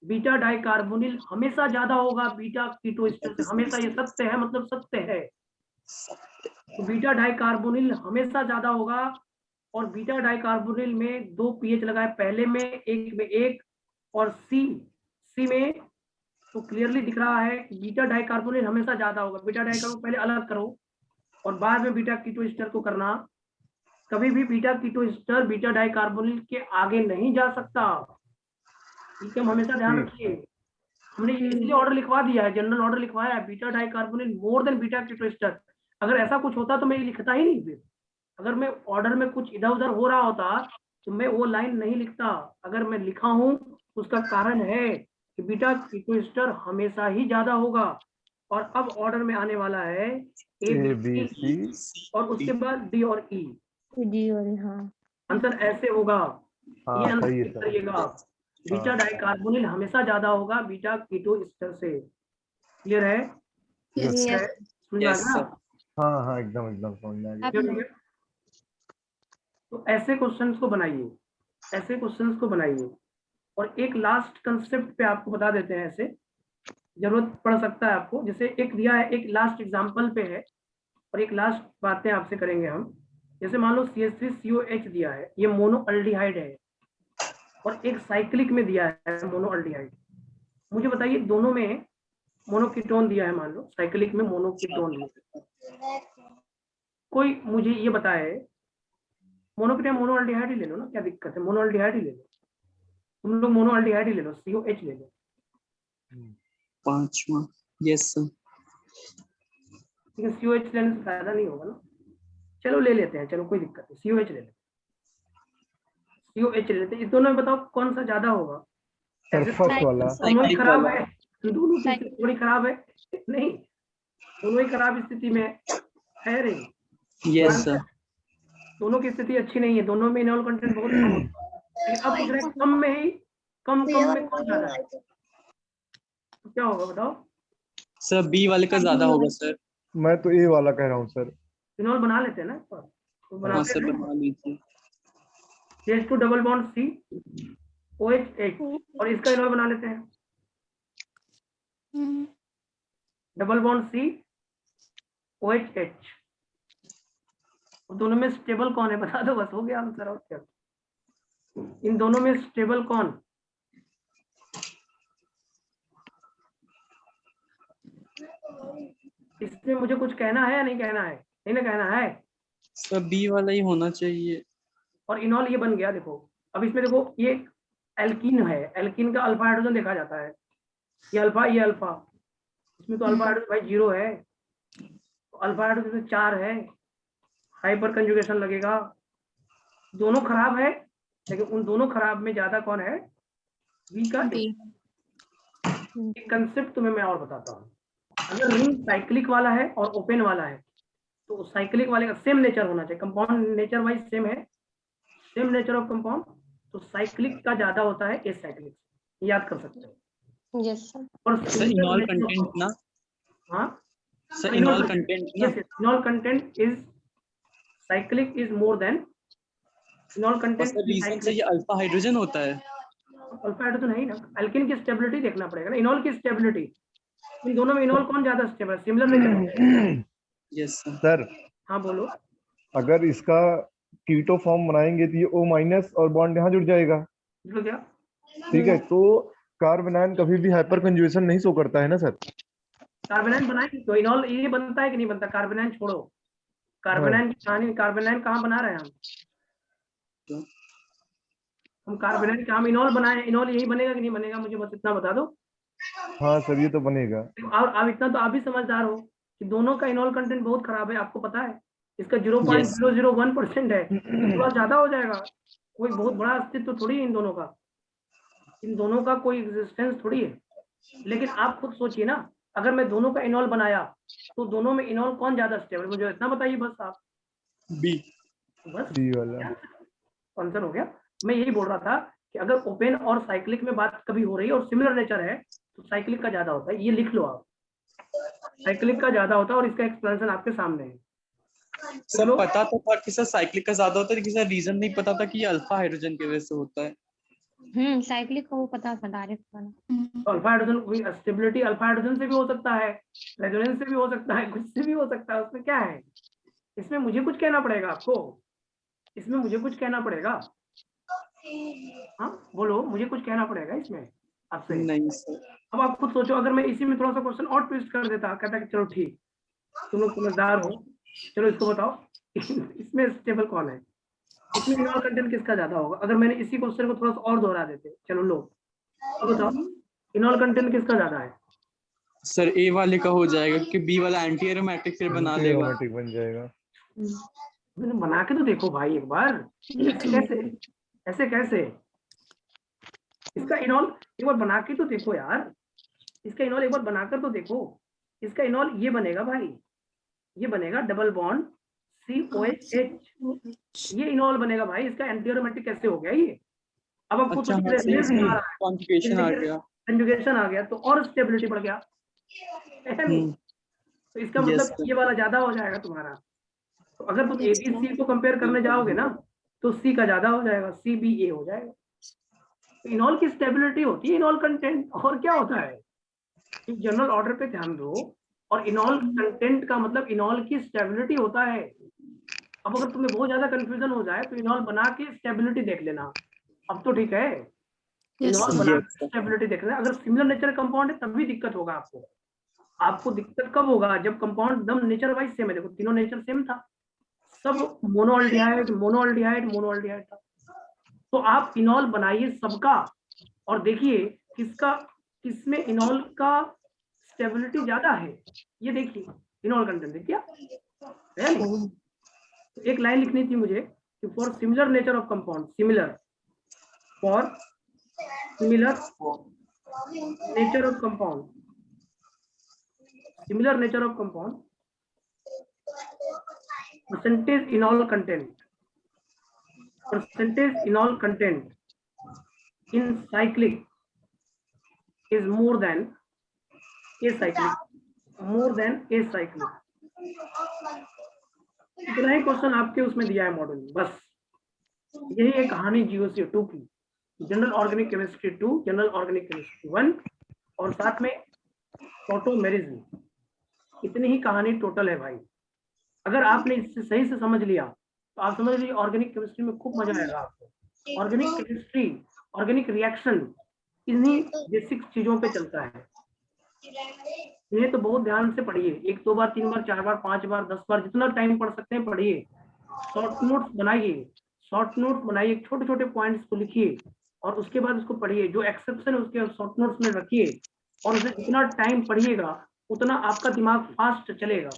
बीटा डाइकार्बोनिल हमेशा ज्यादा होगा बीटा कीटो एस्टर से, हमेशा, ये सत्य है, मतलब सत्य है। तो बीटा डाइकार्बोनिल हमेशा ज्यादा होगा। और बीटा डाइकार्बोनिल में 2 पीएच लगा है, पहले में एक में एक, और सी में तो क्लियरली दिख रहा है कि बीटा डाइकार्बोनिल हमेशा ज्यादा होगा। बीटा डाइकार्बोनिल पहले अलग करो और बाद में बीटा कीटो एस्टर को करना। कभी भी beta keto ester beta dicarbonyl के आगे नहीं जा सकता, ठीक है, हम हमेशा ध्यान रखिए। हमने इसलिए ऑर्डर लिखवा दिया है, जनरल ऑर्डर लिखवाया है, beta dicarbonyl more than beta keto ester. अगर ऐसा कुछ होता तो मैं ये लिखता ही नहीं। फिर अगर मैं ऑर्डर में कुछ इधर उधर हो रहा होता तो मैं वो लाइन नहीं लिखता। अगर मैं लिखा हूं उसका कारण है कि बीटा कीटो एस्टर हमेशा ही ज्यादा होगा और अब ऑर्डर में आने वाला है ए ए बी बी सी सी। और उसके बाद डी और ई। जी और हाँ आंसर ऐसे होगा, ये हाँ सही है आंसर सर। करिएगा। बीटा डाइकार्बोनिल हमेशा ज्यादा होगा बीटा कीटो एस्टर से। क्लियर है? Yes Yes. है? समझ में आ यस गया? सर। हाँ हाँ एकदम एकदम समझ में आ गया। आप क्लियर हो गया? तो ऐसे क्वेश्चंस को बनाइए, ऐसे क्वेश्चंस को बनाइए। और एक लास्ट कंसेप्ट पे आपको बता देते हैं, ऐसे जरूरत पड़ सकता है आपको। जैसे एक दिया है, एक लास्ट एग्जांपल पे है और एक लास्ट बातें आपसे करेंगे हम। जैसे मान लो CH3COH दिया है, ये मोनोअल्डिहाइड है और एक साइक्लिक में दिया है मोनोअल्डिहाइड। मुझे बताइए दोनों में मोनोकीटोन दिया है, मान लो साइक्लिक में मोनोकीटोन दिया, कोई मुझे ये बताए मोनोकीटोन मोनोअल्डिहाइड ही ले लो ना, क्या दिक्कत है, मोनोअल्डिहाइड ही ले लो, तुम लोग मोनोअल्डिहाइड ही ले लो, COH ले लो। 5वां यस सर। लेकिन COH लेने से फायदा नहीं होगा ना, चलो ले लेते हैं, चलो कोई दिक्कत नहीं, COH ले लेते हैं, COH ले लेते हैं। इस दोनों में बताओ कौन सा ज्यादा होगा? सर ऐसे फर्स्ट वाला। दोनों ही साइक्लिक खराब वाला। है, दोनों की स्थिति थोड़ी खराब है, नहीं दोनों ही खराब स्थिति में है रे। Yes sir. दोनों की स्थिति अच्छी नहीं है, दोनों में इनॉल कंटेंट बहुत कम होता है, लेकिन अब पूछ रहे हैं कम में ही कम में कौन ज्यादा है, तो क्या होगा बताओ? सर बी वाले का ज्यादा होगा सर। मैं तो ए वाला कह रहा हूँ सर। इनॉल बना लेते हैं ना इस पर, तो हाँ बनाते सर हैं बना लीजिए। CH2 double bond C OH और इसका इनॉल बना लेते हैं, डबल बॉन्ड C OH। दोनों में स्टेबल कौन है बता दो, बस हो गया आंसर। और क्या, इन दोनों में स्टेबल कौन? इसमें मुझे कुछ कहना है या नहीं कहना है? नहीं ना कहना है। सर बी वाला ही होना चाहिए। और इनॉल ये बन गया, देखो अब इसमें देखो ये एल्कीन है, एल्कीन का अल्फा हाइड्रोजन देखा जाता है, ये अल्फा ये अल्फा, इसमें तो अल्फा हाइड्रोजन भाई 0 है, तो अल्फा हाइड्रोजन 4 है, हाइपर कंजुगेशन लगेगा। दोनों खराब है, लेकिन उन दोनों खराब में ज्यादा कौन है? बी का। एक कंसेप्ट तुम्हें मैं और बताता हूँ, अगर रिंग साइक्लिक वाला है और ओपन वाला है तो साइक्लिक वाले का सेम नेचर होना चाहिए, कंपाउंड नेचर वाइज सेम है, सेम नेचर ऑफ कंपाउंड, तो साइक्लिक का ज्यादा होता है एस साइक्लिक, याद कर सकते हो। Yes sir. और सर इनॉल कंटेंट ना। हाँ सर इनॉल कंटेंट ना। Yes, इनॉल content is cyclic is more than इनॉल और कंटेंट सर इज रीजन से साइक्लिक। ये अल्फा हाइड्रोजन होता है। अल्फा हाइड्रोजन है ही ना, एल्केन की स्टेबिलिटी देखना पड़ेगा ना, इनॉल की स्टेबिलिटी, इन दोनों में इनॉल कौन ज्यादा stable, similar nature. Yes sir. Sir हाँ बोलो। अगर इसका कीटो फॉर्म बनाएंगे तो ये O- और बॉन्ड यहाँ जुड़ जाएगा, बोलो क्या? ठीक है। तो कार्बोनाइन कभी भी हाइपर कंजुगेशन नहीं शो करता है ना सर। कार्बोनाइन बनाएंगे तो इनॉल ये बनता है कि नहीं बनता? कार्बोनाइन छोड़ो, कार्बोनाइन की कहानी, कार्बोनाइन कहाँ बना रहे हैं हम कार्बोनाइन का हम इनॉल बनाए, इनॉल यही बनेगा कि नहीं बनेगा, मुझे बस इतना बता दो। हाँ सर ये तो बनेगा। और आप इतना तो आप भी समझदार हो कि दोनों का इनॉल कंटेंट बहुत खराब है, आपको पता है इसका 0.001% है, तो थोड़ा ज्यादा हो जाएगा, कोई बहुत बड़ा अस्तित्व थोड़ी है इन दोनों का, इन दोनों का कोई एग्जिस्टेंस थोड़ी है। लेकिन आप खुद सोचिए ना, अगर मैं दोनों का इनॉल बनाया तो दोनों में इनॉल कौन ज्यादा स्टेबल, मुझे इतना बताइए बस आप। बी। बस बी वाला। आंसर हो गया। मैं यही बोल रहा था कि अगर ओपन और साइक्लिक में बात कभी हो रही है और सिमिलर नेचर है तो साइक्लिक का ज्यादा होता है, ये लिख लो आप, साइक्लिक का ज्यादा होता है और इसका एक्सप्लेनेशन आपके सामने है। सर पता तो था कि सर साइक्लिक का ज्यादा होता है, लेकिन सर रीजन नहीं पता था कि ये अल्फा हाइड्रोजन की वजह से होता है। साइक्लिक का वो पता था डायरेक्ट वाला। तो alpha hydrogen stability alpha hydrogen से भी हो सकता है, रेजोनेंस से भी हो सकता है, कुछ से भी हो सकता है, उसमें क्या है? इसमें मुझे कुछ कहना पड़ेगा आपको, इसमें मुझे कुछ कहना पड़ेगा, हाँ बोलो, मुझे कुछ कहना पड़ेगा इसमें आपसे। नहीं सर। अब आप खुद सोचो, अगर मैं इसी में थोड़ा सा क्वेश्चन और ट्विस्ट कर देता, कहता कि चलो ठीक तुम लोग समझदार हो, चलो इसको बताओ इसमें स्टेबल कौन है, इसमें इनॉल कंटेंट किसका ज्यादा होगा, अगर मैंने इसी क्वेश्चन को थोड़ा सा और दोहरा देते, चलो लो तो बताओ इनॉल कंटेंट किसका ज्यादा है? सर ए वाले का हो जाएगा क्योंकि बी वाला एंटी एरोमेटिक फिर बना लेगा। एरोमेटिक बन जाएगा। मैंने बना के तो देखो भाई एक बार, ऐसे कैसे, ऐसे कैसे, इसका इनॉल एक बार बना के तो देखो यार, इसका इनॉल एक बार बनाकर तो देखो, इसका इनॉल ये बनेगा भाई, ये बनेगा डबल बॉन्ड COH, ये इनॉल बनेगा भाई। इसका एंटी एरोमेटिक कैसे हो गया ये? अब आपको अच्छा कुछ हाँ सही clear नहीं आ सही, रहा है, कॉन्जुगेशन आ गया। कंजुगेशन आ गया तो और स्टेबिलिटी बढ़ गया, है नहीं? तो इसका Yes, मतलब sir. ये वाला ज्यादा हो जाएगा तुम्हारा। तो अगर तुम ABC को कंपेयर करने जाओगे ना तो C का ज्यादा हो जाएगा, CBA हो जाएगा। तो इनॉल की स्टेबिलिटी होती है इनॉल कंटेंट, और क्या होता है? जनरल ऑर्डर पे ध्यान दो, और इनॉल कंटेंट का मतलब इनॉल की स्टेबिलिटी होता है। अब अगर तुम्हें बहुत ज्यादा कंफ्यूजन हो जाए तो इनॉल बना के स्टेबिलिटी देख लेना। अब तो ठीक है, इनॉल बना Yes, के sir. स्टेबिलिटी देख लेना। अगर सिमिलर नेचर कंपाउंड है तभी दिक्कत होगा आपको। आपको दिक्कत कब होगा? जब कंपाउंड एकदम नेचर वाइज सेम है। देखो तीनों नेचर सेम था, सब मोनोअल्डिहाइड मोनोअल्डिहाइड मोनोअल्डिहाइड था। तो आप इनॉल बनाइए सबका और देखिए किसका, किसमें इनॉल का स्टेबिलिटी ज्यादा है। ये देखिए इनॉल कंटेंट देखिए, है नहीं? एक लाइन लिखनी थी मुझे कि for similar nature of compound, similar for similar nature of compound, similar nature of compound, percentage enol content, percentage enol content in cyclic is more than acyclic, more than acyclic। इतना ही question आपके उसमें दिया है model में, बस यही है कहानी GOC2 की, general organic chemistry 2, general organic chemistry 1 और साथ में टोटोमेरिज्म। इतनी ही कहानी टोटल है भाई। अगर आपने इससे सही से समझ लिया तो आप समझ लीजिए ऑर्गेनिक केमिस्ट्री में खूब मजा आएगा आपको। ऑर्गेनिक केमिस्ट्री, ऑर्गेनिक रिएक्शन इन्हीं बेसिक चीजों पे चलता है। ये तो बहुत ध्यान से पढ़िए, 1 2 बार 3 बार 4 बार 5 बार 10 बार जितना टाइम पढ़ सकते हैं पढ़िए। शॉर्ट नोट्स बनाइए, शॉर्ट नोट्स बनाइए, छोटे छोटे पॉइंट्स को लिखिए और उसके बाद उसको पढ़िए। जो एक्सेप्शन है उसके शॉर्ट नोट्स में रखिए और उसे जितना टाइम पढ़िएगा उतना आपका दिमाग फास्ट चलेगा।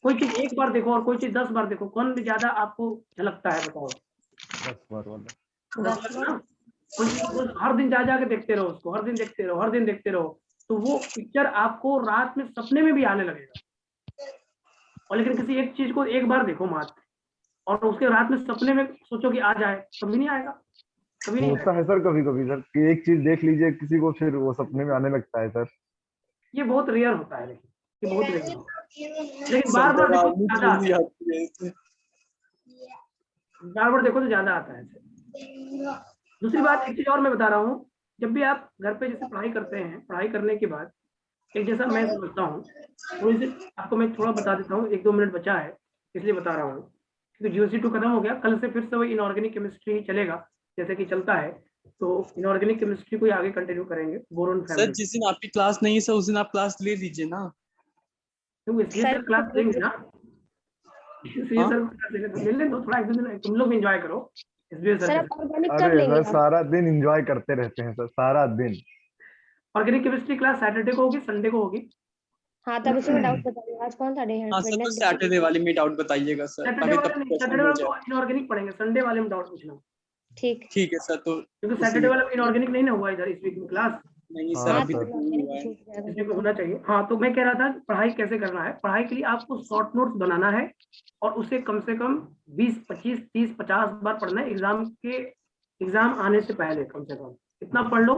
कोई चीज एक बार देखो और कोई चीज 10 बार देखो, कौन भी ज्यादा आपको झलकता है बताओ? 10 बार वाला। 10 बार ना? कोई चीज हर दिन जा जाके देखते रहो उसको, हर दिन देखते रहो, हर दिन देखते रहो, तो वो पिक्चर आपको रात में सपने में भी आने लगेगा। और लेकिन किसी एक चीज को एक बार देखो मात्र और उसके रात में सपने में सोचो कि आ जाए, कभी नहीं आएगा, कभी नहीं होता आएगा। है सर कभी कभी सर कि एक चीज देख लीजिए किसी को फिर वो सपने में आने लगता है सर। ये बहुत रेयर होता है, लेकिन ये बहुत रेयर होता है। लेकिन सर बार बार देखो डरावनी ज्यादा आता चीज है, आती है इसमें। बार बार देखो तो ज्यादा आता है ऐसे। दूसरी बात एक चीज और मैं बता रहा हूँ, जब भी आप घर पे जैसे पढ़ाई करते हैं, पढ़ाई करने के बाद एक जैसा मैं समझता हूँ, थोड़ी सी आपको मैं थोड़ा बता देता हूँ, 1 2 मिनट बचा है इसलिए बता रहा हूँ। क्योंकि GOC2 खत्म हो गया, कल से फिर से वही इनऑर्गेनिक केमिस्ट्री चलेगा जैसे कि चलता है। तो इनऑर्गेनिक केमिस्ट्री को ही आगे कंटिन्यू करेंगे, बोरोन सर फैमिली। जिस दिन आपकी क्लास नहीं है सर उस दिन आप क्लास ले लीजिए ना। तो इसलिए सर क्लास लेंगे ना, इसलिए हाँ? सर क्लास लेंगे, तो ले लें दो थोड़ा, 1 2 दिन तुम लोग भी एंजॉय करो इसलिए सर सर। आप ऑर्गेनिक कब अरे लेंगे सर आप? सारा दिन एंजॉय करते रहते हैं सर, सारा दिन। ऑर्गेनिक केमिस्ट्री क्लास सैटरडे को होगी, संडे को होगी। हाँ तब उसी में डाउट बताइए आज कौन सा डे है? हाँ सर तो वेडनेसडे। सैटरडे वाले में डाउट बताइएगा सर सैटरडे ताकि वाले तब नहीं, क्वेश्चन सैटरडे हो वाले जाए। तो इनऑर्गेनिक पढ़ेंगे, संडे वाले में डाउट पूछना, ठीक। ठीक है सर तो क्योंकि उसी सैटरडे में। वाला इनऑर्गेनिक नहीं ना हुआ इधर इस वीक में क्लास, नहीं सर हाँ हाँ अभी तो सर। तक नहीं ऑर्गेनिक हुआ है। छूट जाएगा इसलिए फिर तो। होना चाहिए। हाँ तो मैं कह रहा था पढ़ाई कैसे करना है। पढ़ाई के लिए आपको शॉर्ट नोट्स बनाना है और उसे कम से कम 20 25 30 50 बार पढ़ना है एग्जाम आने से पहले। कम से कम इतना पढ़ लो,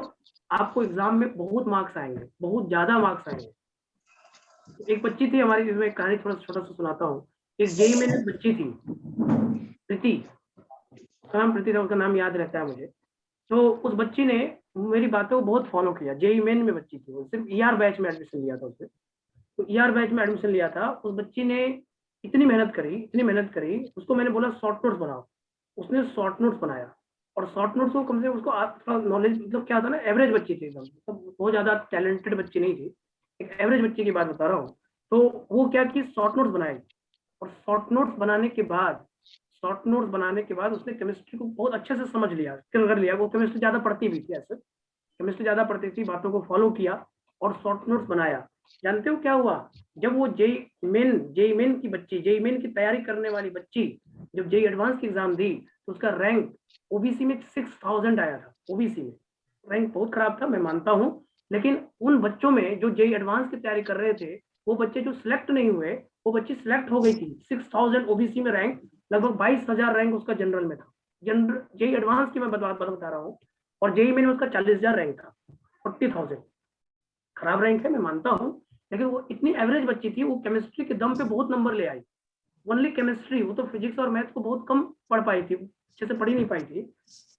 आपको एग्जाम में बहुत मार्क्स आएंगे, बहुत ज्यादा मार्क्स आएंगे। एक बच्ची थी हमारी, जिसमें एक कहानी थोड़ा छोटा सा सुनाता हूँ। एक जेई में एक बच्ची थी, प्रीति, उसका नाम प्रीति था, उसका नाम याद रहता है मुझे। तो उस बच्ची ने मेरी बातों को बहुत फॉलो किया। जेई मेन में बच्ची थी वो, सिर्फ ईआर बैच में एडमिशन लिया था उसने। तो ईआर बैच में एडमिशन लिया था, उस बच्ची ने इतनी मेहनत करी, इतनी मेहनत करी। उसको मैंने बोला शॉर्ट नोट्स बनाओ, उसने शॉर्ट नोट्स बनाया। और शॉर्ट नोट्स को कम से उसको थोड़ा नॉलेज, मतलब क्या था ना, एवरेज बच्ची थी एकदम, मतलब बहुत ज्यादा टैलेंटेड बच्ची नहीं थी, एक एवरेज बच्ची की बात बता रहा हूँ। तो वो क्या की शॉर्ट नोट्स बनाई और शॉर्ट नोट्स बनाने के बाद, शॉर्ट नोट्स बनाने के बाद उसने केमिस्ट्री को बहुत अच्छे से समझ लिया, स्किल कर लिया। वो केमिस्ट्री ज्यादा पढ़ती भी थी, ऐसे केमिस्ट्री ज्यादा पढ़ती थी, बातों को फॉलो किया और शॉर्ट नोट्स बनाया। जानते हो क्या हुआ? जब वो जेई मेन की बच्ची, जेई मेन की तैयारी करने वाली बच्ची जब जेई एडवांस की एग्जाम दी तो उसका रैंक ओबीसी में 6000 आया था। ओबीसी में रैंक बहुत खराब था, मैं मानता हूँ, लेकिन उन बच्चों में जो जेई एडवांस की तैयारी कर रहे थे, वो बच्चे जो सिलेक्ट नहीं हुए, वो बच्चे सिलेक्ट हो गई थी। 6000 ओबीसी में रैंक, लगभग 22,000 रैंक उसका जनरल में था। जनरल जेई एडवांस की मैं बता रहा हूँ, और जेई में उसका 40,000 रैंक था। 40,000 खराब रैंक है, मैं मानता हूँ, लेकिन वो इतनी एवरेज बच्ची थी, वो केमिस्ट्री के दम पे बहुत नंबर ले आई। ओनली केमिस्ट्री, वो तो फिजिक्स और मैथ को बहुत कम पढ़ पाई थी, अच्छे से पढ़ी नहीं पाई थी,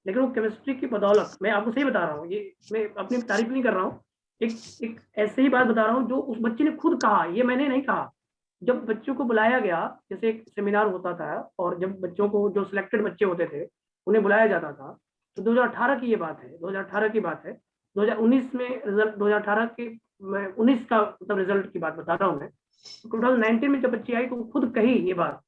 लेकिन वो केमिस्ट्री की बदौलत, मैं आपको सही बता रहा हूँ, ये मैं अपनी तारीफ नहीं कर रहा हूँ, एक ऐसे ही बात बता रहा हूँ जो उस बच्चे ने खुद कहा, ये मैंने नहीं कहा। जब बच्चों को बुलाया गया, जैसे एक सेमिनार होता था, और जब बच्चों को, जो सिलेक्टेड बच्चे होते थे, उन्हें बुलाया जाता था, तो 2018 की ये बात है, 2018 की बात है। 2019 में रिजल्ट, 2018 के, मैं 19 का मतलब रिजल्ट की बात बता रहा हूँ मैं। 2019 में जब बच्ची आई, तो वो खुद कही ये बात,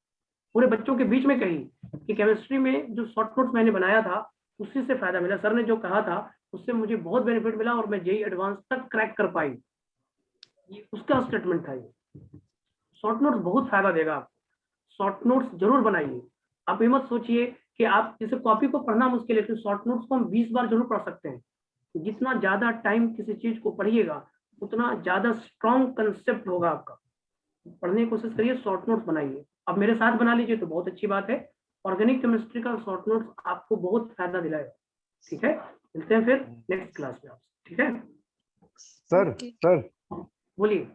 पूरे बच्चों के बीच में कही कि केमिस्ट्री में जो शॉर्ट नोट्स मैंने बनाया था, उसी से फायदा मिला, सर ने जो कहा था उससे मुझे बहुत बेनिफिट मिला, और मैं जेई एडवांस तक क्रैक कर पाई। ये उसका स्टेटमेंट था। ये शॉर्ट नोट्स बहुत फायदा देगा आपको, शॉर्ट नोट्स जरूर बनाइए। आप ये मत सोचिए कि आप, जैसे कॉपी को पढ़ना मुश्किल है, तो शॉर्ट नोट्स को हम 20 बार जरूर पढ़ सकते हैं। जितना ज्यादा टाइम किसी चीज को पढ़िएगा, उतना ज्यादा स्ट्रॉन्ग कंसेप्ट होगा आपका। पढ़ने की कोशिश करिए, शॉर्ट नोट्स बनाइए। अब मेरे साथ बना लीजिए तो बहुत अच्छी बात है। ऑर्गेनिक केमिस्ट्री का शॉर्ट नोट्स आपको बहुत फायदा दिलाएगा। ठीक है, मिलते हैं फिर नेक्स्ट क्लास में आपसे। ठीक है सर सर बोलिए।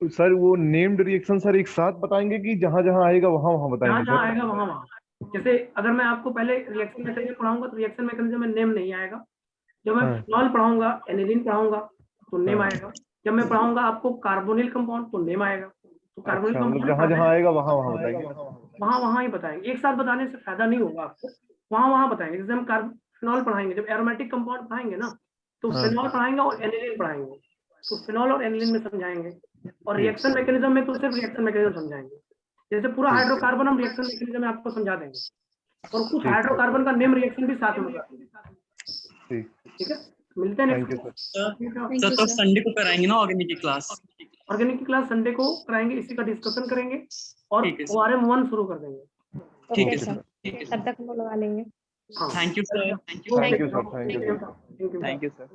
सर वो नेम्ड रिएक्शन सर एक साथ बताएंगे कि जहां जहां आएगा वहां वहां जहाँ बताएंगे जहाँ सर? आएगा वहाँ वहाँ। जैसे अगर मैं आपको पहले रिएक्शन मैकेनिज्म पढ़ाऊंगा, तो रिएक्शन मैकेनिज्म में नेम नहीं आएगा। जब मैं हाँ फिनॉल पढ़ाऊंगा, एनिलीन पढ़ाऊंगा, तो नेम हाँ। आएगा। जब मैं पढ़ाऊंगा आपको कार्बोनिल कंपाउंड, तो नेम आएगा। तो कार्बोनिल अच्छा, मतलब कंपाउंड जहां जहां आएगा वहां वहां बताएंगे ना? वहाँ वहाँ ही बताएंगे, एक साथ बताने से फायदा नहीं होगा आपको, वहाँ वहाँ बताएंगे। जैसे हम फिनॉल पढ़ाएंगे, जब एरोमेटिक कंपाउंड पढ़ाएंगे ना, तो हाँ फिनॉल पढ़ाएंगे और एनिलीन पढ़ाएंगे, तो फिनॉल और एनिलीन में समझाएंगे। और ठीक रिएक्शन मैकेनिज्म में तो सिर्फ रिएक्शन मैकेनिज्म समझाएंगे। जैसे पूरा ठीक हाइड्रोकार्बन हम रिएक्शन मैकेनिज्म में आपको समझा देंगे, और कुछ ठीक हाइड्रोकार्बन का नेम रिएक्शन भी साथ में बता देंगे। ठीक। ठीक है, मिलते हैं thank you next. Sir. Sir तो संडे को कराएंगे ना ऑर्गेनिक की क्लास? ऑर्गेनिक की क्लास संडे को कराएंगे, इसी का डिस्कशन करेंगे, और ठीक है सर। ORM 1 शुरू कर देंगे। ठीक ओके है सर, सर, ठीक है तब तक हम लोग लगा लेंगे। हाँ, thank you sir. Okay, thank you sir. Thank you sir. Thank you. Thank you sir.